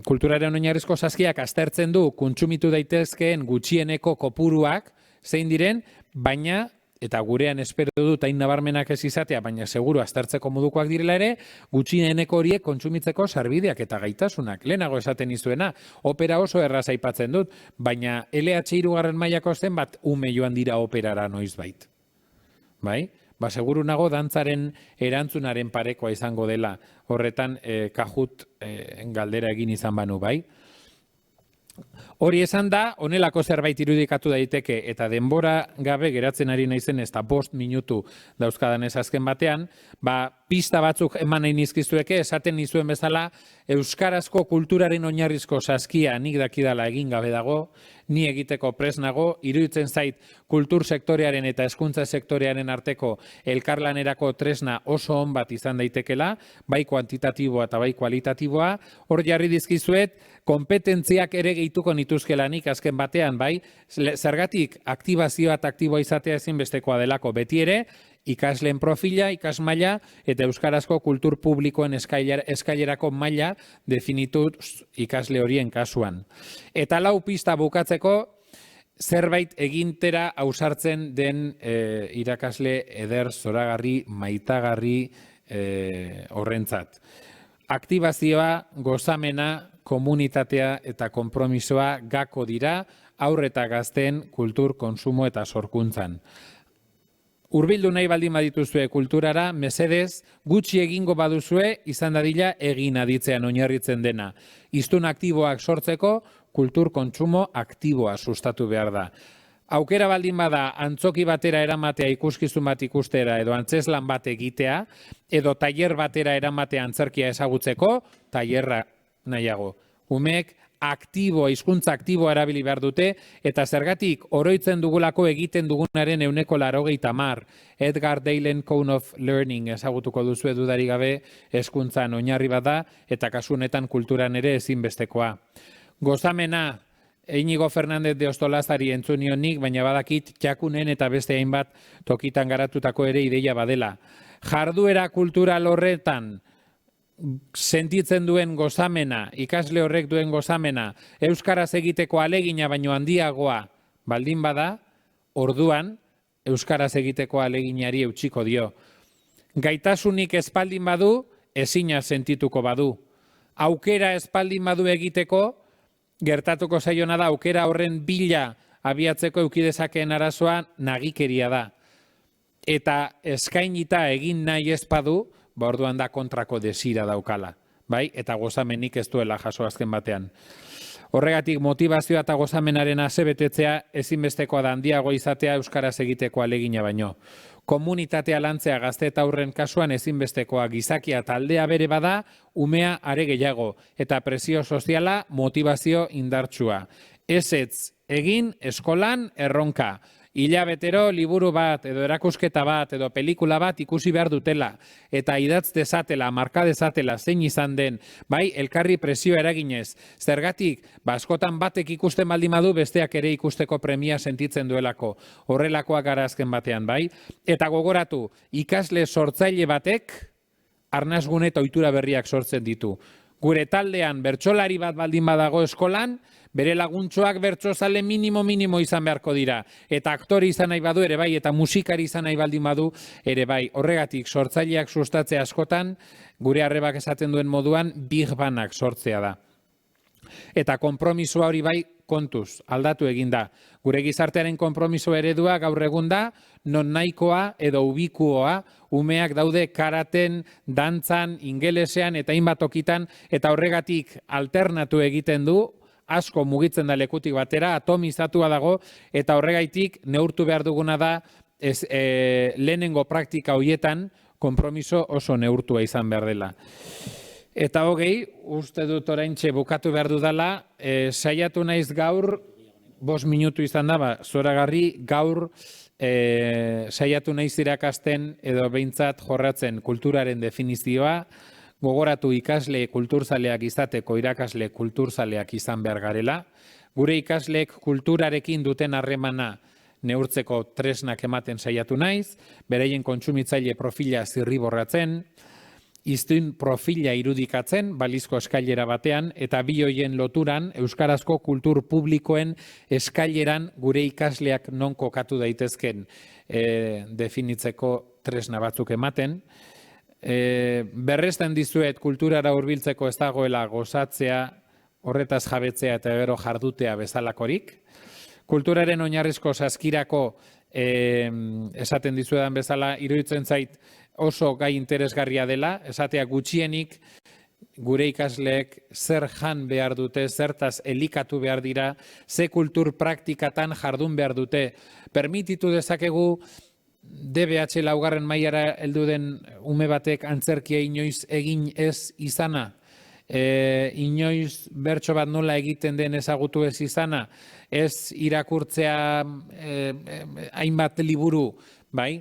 kulturaren oinarrizko saskiak aztertzen du kontsumitu daitezkeen gutxieneko kopuruak, zein diren, baina, eta gurean espero dut hain nabarmenak ez izatea, baina seguru aztertzeko modukoak direla ere, gutxieneko horiek kontsumitzeko sarbideak eta gaitasunak. Lehenago esaten izuena, opera oso erraz aipatzen dut, baina LH 3. mailako zenbat ume joan dira operara noizbait. Bai? Seguru nago dantzaren erantzunaren parekoa izango dela, horretan kajut galdera egin izan banu, bai? Hori esan da, honelako zerbait irudikatu daiteke, eta denbora gabe geratzen ari naizen, ez da 5 minutu dauzkadanez azken batean, pista batzuk eman nahi nizkizueke, esaten nizuen bezala, euskarazko kulturaren oinarrizko saskia nik dakidala egin gabe dago, ni egiteko prest nago, iruditzen zait kultur sektorearen eta hezkuntza sektorearen arteko elkarlanerako tresna oso on bat izan daitekela, bai kuantitatiboa eta bai kualitatiboa, hor jarri dizkizuet, kompetentziak ere gehituko nituzkelanik azken batean, bai, zergatik aktibazioa eta aktiboa izatea ezinbestekoa delako beti ere, ikasleen profila, ikasmaila eta euskarazko kultur publikoen eskailerako maila definituz ikasle horien kasuan. Eta 4 pista bukatzeko zerbait egintera ausartzen den irakasle eder zoragarri, maitagarri horrentzat. Aktibazioa, gozamena, komunitatea eta konpromisoa gako dira haur eta gazteen kultur konsumo eta sorkuntzan. Hurbildu nahi baldin badituzue kulturara, mesedez, gutxi egingo baduzue, izan dadila egin aditzean oinarritzen dena. Hiztun aktiboak sortzeko, kultur kontsumo aktiboa sustatu behar da. Aukera baldin bada antzoki batera eramatea ikuskizun bat ikustera edo antzeslan bat egitea, edo tailer batera eramatea antzerkia ezagutzeko, tailerra nahiago. Umeek aktiboa, hizkuntza aktiboa erabili behar dute, eta zergatik oroitzen dugulako egiten dugunaren 80%. Edgar Daylen Cone of Learning ezagutuko duzu dudari gabe, hezkuntzan oinarri bada, eta kasu honetan kulturan ere ezinbestekoa. Gozamena, Iñigo Fernández de Ostolazari entzunion nik, baina badakit Txakunen eta beste hainbat tokitan garatutako ere ideia badela. Jarduera kultural horretan sentitzen duen gozamena, ikasle horrek duen gozamena, euskaraz egiteko alegina baino handiagoa baldin bada, orduan euskaraz egiteko aleginari eutsiko dio. Gaitasunik espaldin badu, ezina sentituko badu. Aukera espaldin badu egiteko, gertatuko zaiona da, aukera horren bila abiatzeko eukidezakeen arazoa nagikeria da. Eta eskainita egin nahi ez badu, orduan da kontrako desira daukala. Bai? Eta gozamenik ez duela jaso azken batean. Horregatik motivazioa eta gozamenaren asebetetzea ezinbestekoa da handiago izatea euskaraz egiteko alegina baino. Komunitatea lantzea gazte eta aurren kasuan ezinbestekoa, gizakia taldea bere bada, umea are gehiago, eta presio soziala motivazio indartsua. Ezetz egin eskolan erronka. Hilabetero liburu bat, edo erakusketa bat, edo pelikula bat ikusi behar dutela, eta idatz dezatela, marka dezatela, zein izan den, bai, elkarri presio eraginez. Zergatik, askotan batek ikusten baldin badu, besteak ere ikusteko premia sentitzen duelako. Horrelakoak gara azken batean, bai? Eta gogoratu, ikasle sortzaile batek, arnasgune eta ohitura berriak sortzen ditu. Gure taldean bertsolari bat baldin badago eskolan, bere laguntxoak bertsozale minimo izan beharko dira. Eta aktori izan nahi badu ere bai, eta musikari izan nahi baldin badu ere bai. Horregatik, sortzaileak sustatzea askotan, gure arrebak esaten duen moduan, big banak sortzea da. Eta konpromisoa hori bai kontuz, aldatu eginda. Gure gizartearen konpromiso eredua gaur egun da, non nahikoa edo ubikuoa, umeak daude karaten, dantzan, ingelesean eta hainbat tokitan, eta horregatik alternatu egiten du, asko mugitzen da lekutik batera, atomizatua dago, eta horregaitik neurtu behar duguna da lehenengo praktika horietan konpromiso oso neurtua izan behar dela. Eta hogei, uste dut oraintxe bukatu behar dudala, saiatu naiz gaur, 5 minutu izan da, zoragarri gaur saiatu naiz irakasten edo behintzat jorratzen kulturaren definizioa, gogoratu ikasle kulturzaleak izateko irakasle kulturzaleak izan behar garela. Gure ikasleek kulturarekin duten harremana neurtzeko tresnak ematen saiatu naiz, bereien kontsumitzaile profila zirriborratzen, hiztun profila irudikatzen, balizko eskailera batean, eta bi hoien loturan, euskarazko kultur publikoen eskaileran gure ikasleak non kokatu daitezken definitzeko tresna batzuk ematen. Berresten dizuet kulturara hurbiltzeko ez dagoela gozatzea, horretaz jabetzea eta gero jardutea bezalakorik. Kulturaren oinarrizko saskirako esaten dizuedan bezala iruditzen zait oso gai interesgarria dela, esatea gutxienik gure ikasleek zer jan behar dute, zertaz elikatu behar dira, ze kultur praktikatan jardun behar dute. Permititu dezakegu DBH laugarren mailara heldu den ume batek antzerkia inoiz egin ez izana, inoiz bertso bat nola egiten den ezagutu ez izana, ez irakurtzea hainbat liburu, bai?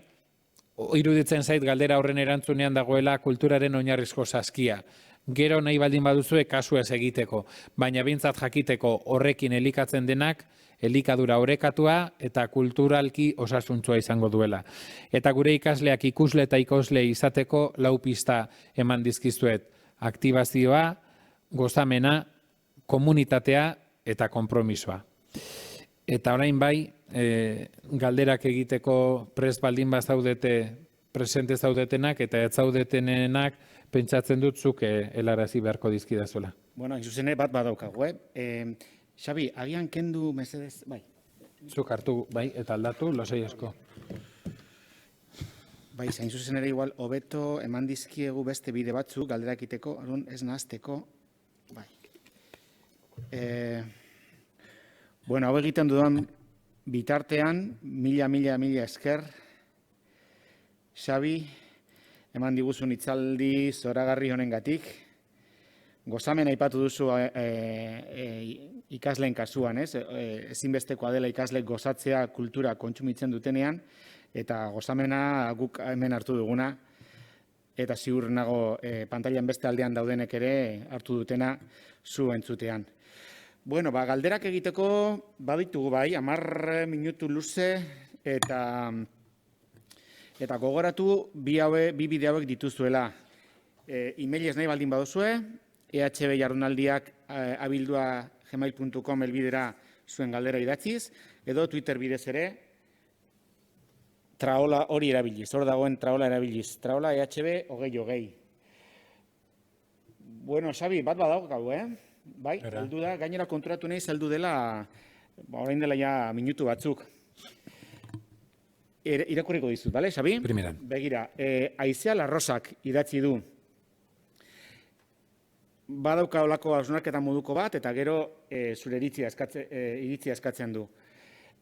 Iruditzen zait galdera horren erantzunean dagoela kulturaren oinarrizko saskia. Gero nahi baldin baduzue kasu ez egiteko, baina behintzat jakiteko horrekin elikatzen denak, elikadura orekatua eta kulturalki osasuntsua izango duela. Eta gure ikasleak ikusle eta ikosle izateko 4 pista eman dizkizuet. Aktibazioa, gozamena, komunitatea eta konpromisoa. Eta orain bai, galderak egiteko prest baldin bazaudete presente zaudetenak eta ez zaudetenenak pentsatzen dut zuk helarazi beharko dizkidazuela. Bueno, hain zuzen ere bat badaukagu, Xabi, agian kendu mesedez, bai. Zuk hartu, bai, eta aldatu, lasai asko. Bai, hain zuzen ere igual, hobeto eman dizkiegu beste bide batzuk, galdera ekiteko, orduan ez nahazteko, bai. Bueno, hau egiten dudan bitartean, mila esker, Xabi, eman diguzun hitzaldi zoragarri honengatik. Gozamen aipatu duzu ikasleen kasuan, ezinbestekoa dela ikasleek gozatzea kultura kontsumitzen dutenean, eta gozamena guk hemen hartu duguna, eta ziur nago pantailan beste aldean daudenek ere hartu dutena zu entzutean. Bueno, galderak egiteko baditugu bai, 10 minutu luze, eta gogoratu bi bide hauek dituzuela. E-mailez nahi baldin baduzue, EHB jardunaldiak abildua gmail.com elbidera zuen galdera idatziz, edo Twitter bidez ere, traola hori erabiliz, hor dagoen traola erabiliz, traola EHB 2020. Bueno, Xabi, bat badaukagu, bai, heldu da, gainera konturatu nahi heldu dela, orain dela ja minutu batzuk. Irakurriko dizut, bale, Xabi? Primeran. Begira, Aizea Larrosak idatzi du. Badauka olako hausnarketa moduko bat, eta gero zure iritzia eskatzen du.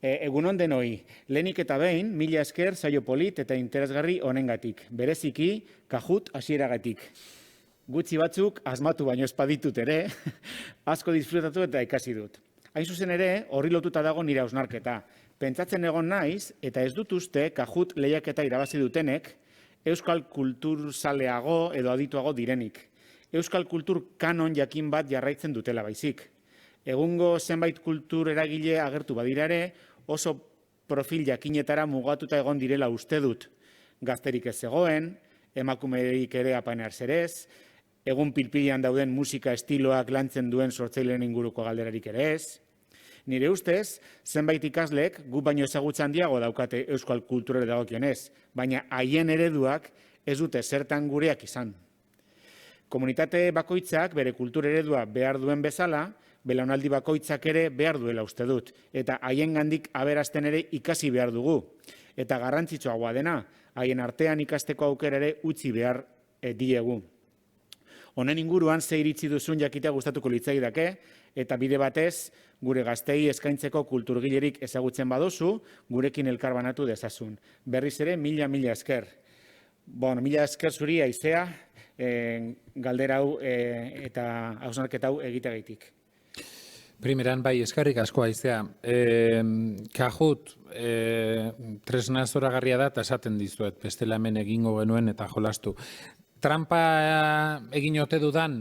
Egunon denoi, lehenik eta behin, mila esker saio polit eta interesgarri honengatik. Bereziki, Kahoot hasieragatik. Gutxi batzuk asmatu baino espaditut ere, asko disfrutatu eta ikasi dut. Hain zuzen ere, horri lotuta dago nire hausnarketa. Pentsatzen egon naiz, eta ez dut uste Kahoot lehiaketa irabazi dutenek, euskal kulturzaleago edo adituago direnik. Euskal kultur kanon jakin bat jarraitzen dutela baizik. Egungo zenbait kultur eragile agertu badira ere, oso profil jakinetara mugatuta egon direla uste dut. Gazterik ez zegoen, emakumerik ere apanear zerez, egun pilpilean dauden musika estiloak lantzen duen sortzaileen inguruko galderarik ere ez. Nire ustez, zenbait ikasleek gu baino ezagutza handiago daukate euskal kulturera dagokionez, baina haien ereduak ez dute zertan gureak izan. Komunitate bakoitzak bere kultur eredua behar duen bezala, belaunaldi bakoitzak ere behar duela uste dut, eta haiengandik aberasten ere ikasi behar dugu. Eta garrantzitsuagoa dena, haien artean ikasteko aukera ere utzi behar diegu. Honen inguruan ze iritzi duzun jakitea gustatuko litzaidake, eta bide batez, gure gaztei eskaintzeko kulturgilerik ezagutzen baduzu, gurekin elkarbanatu dezazun. Berriz ere, mila esker. Bueno, mila esker zuri Aizea, galdera hau eta hausnarketa hau egiteagaitik. Primeran, bai, eskerrik asko Aizea. Kahoot tresna zoragarria da, eta esaten dizuet, bestela hemen egingo genuen eta jolastu. Trampa egin ote dudan,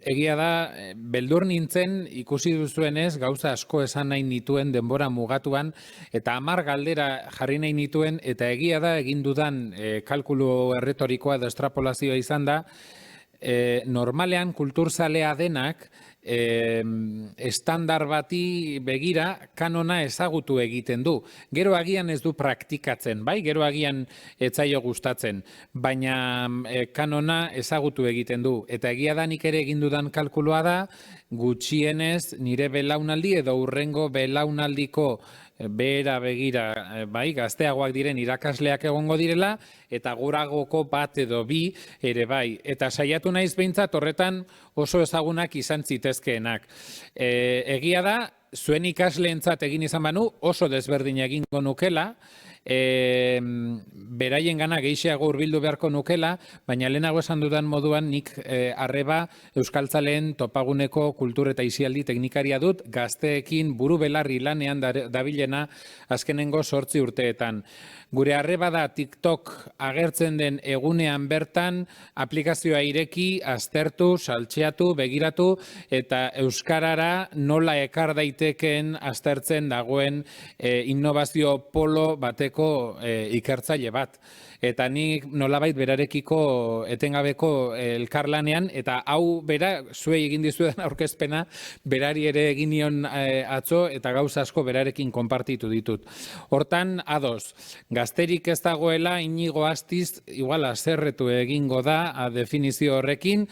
egia da, beldur nintzen ikusi duzuenez gauza asko esan nahi nituen denbora mugatuan, eta 10 galdera jarri nahi nituen, eta egia da egin dudan kalkulu erretorikoa edo estrapolazioa izan da, normalean kulturzalea denak, estandar bati begira kanona ezagutu egiten du. Gero agian ez du praktikatzen, bai? Gero agian etzaio gustatzen, baina kanona ezagutu egiten du. Eta egia da nik ere egin dudan kalkulua da, gutxienez nire belaunaldi edo hurrengo belaunaldiko behera begira, bai, gazteagoak diren irakasleak egongo direla, eta goragoko bat edo bi ere bai. Eta saiatu naiz behintzat horretan oso ezagunak izan zitezkeenak. Egia da, zuen ikasleentzat egin izan banu oso desberdin egingo nukela, beraien gana gehiago hurbildu beharko nukela, baina lehenago esan dudan moduan nik arreba euskaltzaleen topaguneko kultur eta isialdi teknikaria dut, gazteekin buru belarri lanean dabilena azkenengo 8 urteetan. Gure arreba da TikTok agertzen den egunean bertan aplikazioa ireki, aztertu, saltxeatu, begiratu eta euskarara nola ekar daiteken aztertzen dagoen innovazio polo bateko taldeko ikertzaile bat. Eta nik nolabait berarekiko etengabeko elkarlanean, eta hau bera, zuei egin dizuetan aurkezpena, berari ere egin nion atzo, eta gauza asko berarekin konpartitu ditut. Hortan, ados, gazterik ez dagoela, Inigo Astiz, igual azerretu egingo da definizio horrekin,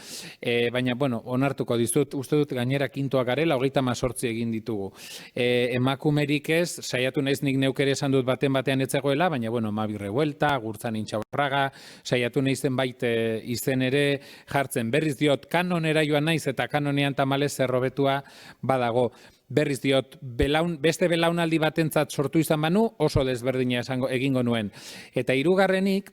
baina, bueno, onartuko dizut, uste dut gainera kintoak garela, 38 egin ditugu. Emakumerik ez, saiatu naiz nik neukere esan dut batean etzegoela, baina, bueno, Mabi Revuelta, Gurtzan Intxaurraga, saiatu nahi zenbait izen ere jartzen. Berriz diot, kanonera joan naiz eta kanonean tamalez zerrobetua badago. Berriz diot, beste belaunaldi batentzat sortu izan banu, oso desberdina egingo nuen. Eta hirugarrenik,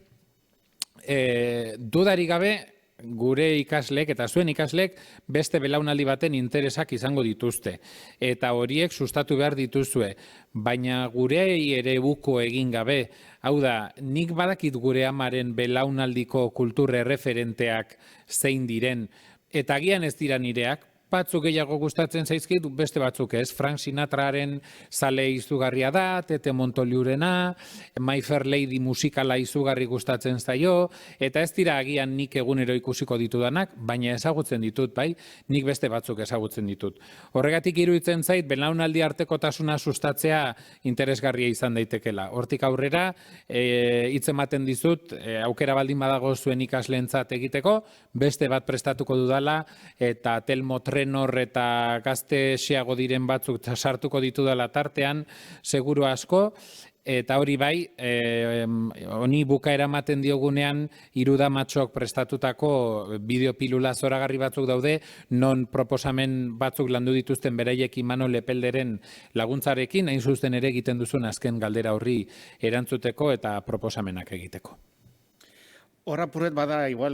dudarik gabe, gure ikasleek eta zuen ikasleek beste belaunaldi baten interesak izango dituzte. Eta horiek sustatu behar dituzue. Baina gurei ere buko egin gabe, hau da, nik badakit gure amaren belaunaldiko kultur erreferenteak zein diren, eta agian ez dira nireak, batzuk gehiago gustatzen zaizkit, beste batzuk ez. Frank Sinatraren zale izugarria da, Tete Montoliurena, My Fair Lady musikala izugarri gustatzen zaio, eta ez dira agian nik egunero ikusiko ditudanak, baina ezagutzen ditut, bai, nik beste batzuk ezagutzen ditut. Horregatik iruditzen zait, belaunaldi artekotasuna sustatzea interesgarria izan daitekela. Hortik aurrera, hitz ematen dizut, aukera baldin badago zuen ikasleentzat egiteko, beste bat prestatuko dudala, eta Telmo Trenor eta gazte xeago diren batzuk sartuko ditudala tartean, seguru asko, eta hori bai, honi bukaera ematen diogunean, Irudamatxok prestatutako bideopilula zoragarri batzuk daude, non proposamen batzuk landu dituzten beraiek Imanol Lepelderen laguntzarekin, hain zuzen ere egiten duzun azken galdera horri erantzuteko eta proposamenak egiteko. Horra purret bada, igual,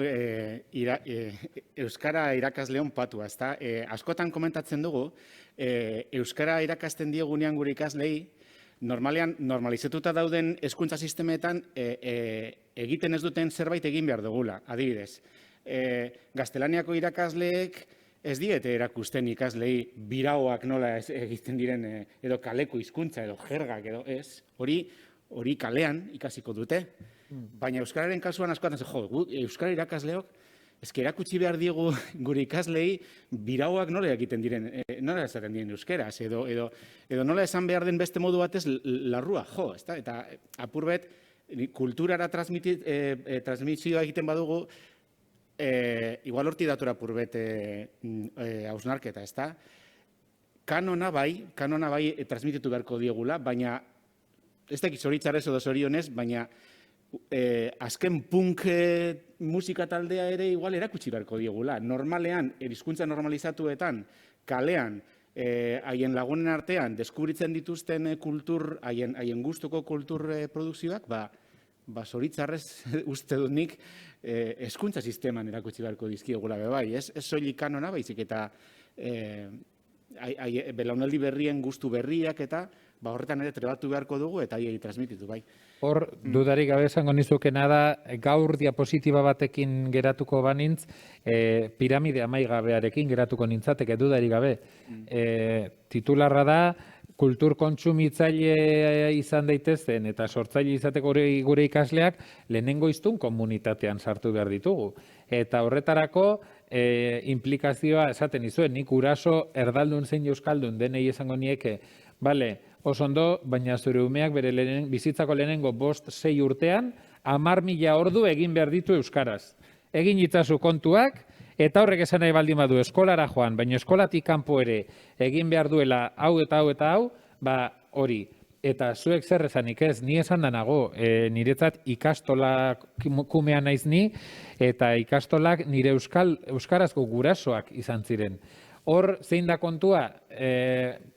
Euskara irakasleon patua, ezta? Askotan komentatzen dugu, Euskara irakasten diegunean gure ikaslei, normalizatuta dauden hezkuntza sistemetan egiten ez duten zerbait egin behar dugula, adibidez. Gaztelaniako irakasleek ez diete erakusten ikaslei biraoak nola egiten diren, edo kaleko hizkuntza edo jergak edo ez, hori kalean ikasiko dute. Baina Euskararen kasuan askotan, Euskara irakasleok, eske erakutsi behar diegu gure ikaslei biraoak nola egiten diren, nola esaten diren euskeraz, edo nola esan behar den beste modu batez larrua, eta apurbet, kulturara transmisioa egiten badugu, igual horti datora apurbet hausnarketa, ezta? Kanona bai transmititu beharko diegula, baina, ez dakit zoritzarrez edo zorionez, baina azken punk musika taldea ere igual erakutsi beharko diegula. Normalean, hizkuntza normalizatuetan, kalean, haien lagunen artean, deskubritzen dituzten kultur, haien gustuko kultur produkzioak, zoritzarrez uste dut nik hezkuntza sisteman erakutsi beharko dizkiegula bai. Ez soilik kanona, baizik eta belaunaldi berrien gustu berriak eta horretan ere trebatu beharko dugu eta haiei transmititu bai. Hor, dudarik gabe esango nizukena da, gaur diapositiba batekin geratuko banintz, piramide amaigabearekin geratuko nintzateke dudarik gabe. Titularra da, kultur kontsumitzaile izan daitezen eta sortzaile izateko gure ikasleak lehenengo hiztun komunitatean sartu behar ditugu. Eta horretarako implikazioa esaten izuen, nik guraso erdaldun zein euskaldun denei esango nieke, bale, oso ondo, baina zure umeak bere bizitzako lehenengo 5-6 urtean 10.000 ordu egin behar ditu euskaraz. Egin itzazu kontuak, eta horrek esan nahi baldin badu eskolara joan, baina eskolatik kanpo ere egin behar duela hau eta hau eta hau, hori. Eta zuek zer esanik ez, ni esan danago, niretzat ikastolak kumea naiz ni, eta ikastolak nire euskarazko gurasoak izan ziren. Hor, zein da kontua,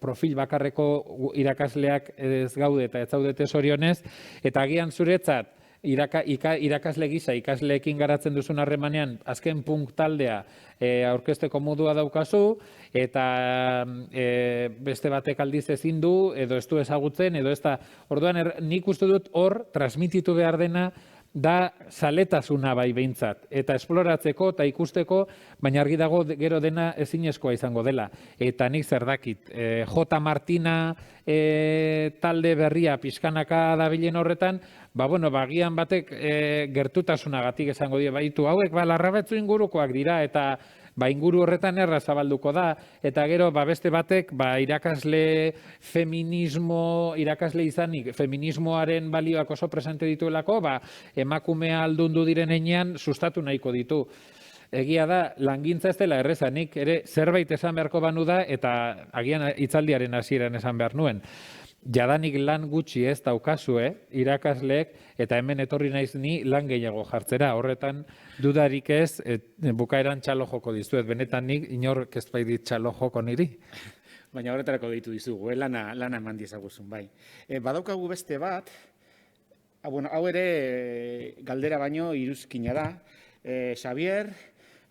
profil bakarreko irakasleak ez gaude eta ez zaudete zorionez, eta agian zuretzat, irakasle gisa, ikasleekin garatzen duzun harremanean, azken punk taldea aurkezteko modua daukazu, eta beste batek aldiz ezin du, edo ez du ezagutzen, edo ez da. Orduan, nik uste dut hor, transmititu behar dena, da zaletasuna bai behintzat, eta esploratzeko eta ikusteko, baina argi dago gero dena ezinezkoa izango dela. Eta nik zer dakit, J. Martina talde berria pixkanaka dabilen horretan, agian batek gertutasunagatik esango die, baitu hauek Larrabetzu ingurukoak dira, eta inguru horretan erra zabalduko da, eta gero beste batek irakasle izanik, feminismoaren balioak oso presente dituelako, emakumea aldundu diren heinean sustatu nahiko ditu. Egia da, langintza ez dela errezanik, ere zerbait esan beharko banu da, eta agian hitzaldiaren hasieran esan behar nuen. Jadanik lan gutxi ez daukazue, irakasleek, eta hemen etorri naiz ni lan gehiago jartzera. Horretan, dudarik ez, bukaeran txalo joko dizuet. Benetan nik inork ez bai dit txalo joko niri. Baina horretarako ditu dizugu, lana eman diezaguzun, bai. Badaukagu beste bat, hau ere galdera baino iruzkina da. Xavier,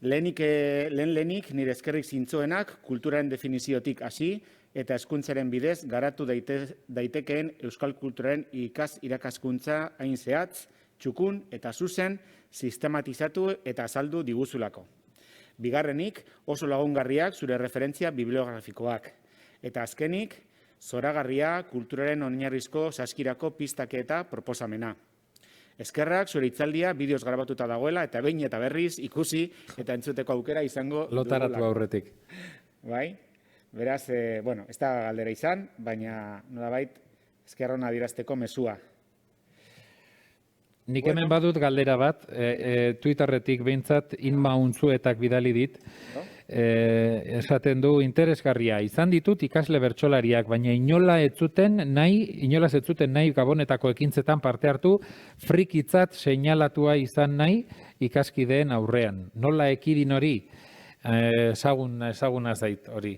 lehenik nire eskerrik zintzoenak kulturaren definiziotik hasi, eta hezkuntzaren bidez garatu daitekeen euskal kulturaren irakaskuntza hain zehatz, txukun eta zuzen sistematizatu eta azaldu diguzulako. Bigarrenik, oso lagungarriak zure referentzia bibliografikoak. Eta azkenik, zoragarria kulturaren oinarrizko saskirako pistak eta proposamena. Eskerrak zure hitzaldia bideoz grabatuta dagoela eta behin eta berriz ikusi eta entzuteko aukera izango dugulako. Lotaratu aurretik. Bai? Beraz, ez da galdera izan, baina nolabait eskerron adierazteko mezua. Nik hemen badut galdera bat, Twitterretik behintzat Inma Untzuetak bidali dit, esaten du interesgarria. Izan ditut ikasle bertsolariak, baina inolaz ez zuten nahi Gabonetako ekintzetan parte hartu, frikitzat seinalatua izan nahi ikaskideen aurrean. Nola ekidin hori? Ezaguna zait hori.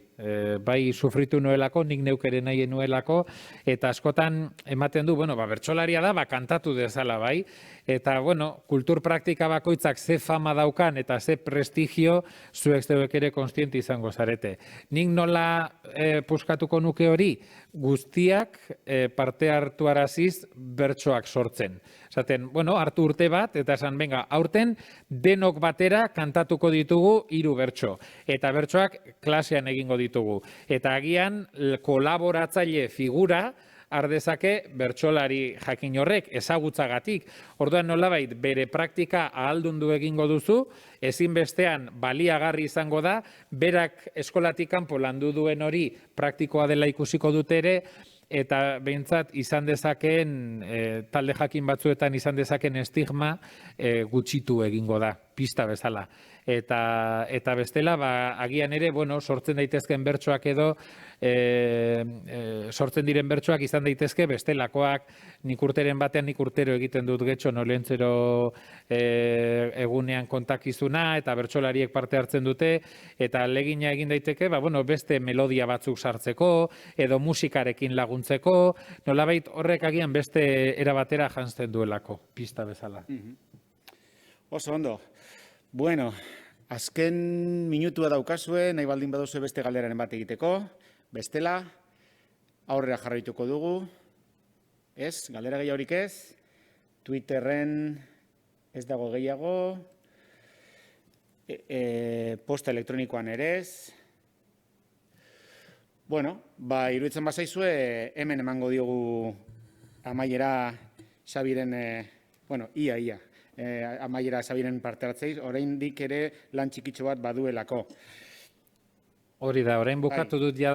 Bai sufritu nuelako, nik neukere nahi nuelako, eta askotan ematen du, bertsolaria da, kantatu dezala bai, eta, kultur praktika bakoitzak ze fama daukan eta ze prestigio zuek zeuek ere konstiente izango zarete. Nik nola puskatuko nuke hori? Guztiak parte hartu araziz bertsoak sortzen. Zaten, hartu urte bat, eta esan, aurten denok batera kantatuko ditugu 3 bertso. Eta bertsoak klasean egingo ditugu. Eta agian kolaboratzaile figura ardezake bertsolari jakin horrek, ezagutzagatik. Orduan nolabait bere praktika ahaldundu egingo duzu, ezinbestean baliagarri izango da, berak eskolatik kanpo landu duen hori praktikoa dela ikusiko dute ere, eta behintzat izan dezakeen, talde jakin batzuetan izan dezakeen estigma gutxitu egingo da, pista bezala. Eta bestela, agian ere, sortzen daitezkeen bertsoak edo, sortzen diren bertsoak izan daitezke bestelakoak, nik urteren batean nik urtero egiten dut getxo nolentzero egunean kontakizuna, eta bertsolariek parte hartzen dute, eta ahalegina egin daiteke, beste melodia batzuk sartzeko, edo musikarekin laguntzeko, nolabait horrek agian beste erabatera janzten duelako, pista bezala. Oso ondo. Bueno, azken minutua daukazue, nahi baldin baduzue beste galderaren bat egiteko. Bestela, aurrera jarraituko dugu. Ez, galdera gehiagorik ez. Twitterren ez dago gehiago. Posta elektronikoan ere ez. Iruditzen bazaizue, hemen emango diogu amaiera Xabiren, ia. Amaiera Xabiren parte hartzeiz, oraindik ere lan txikitxo bat baduelako. Hori da, orain bukatu dut ja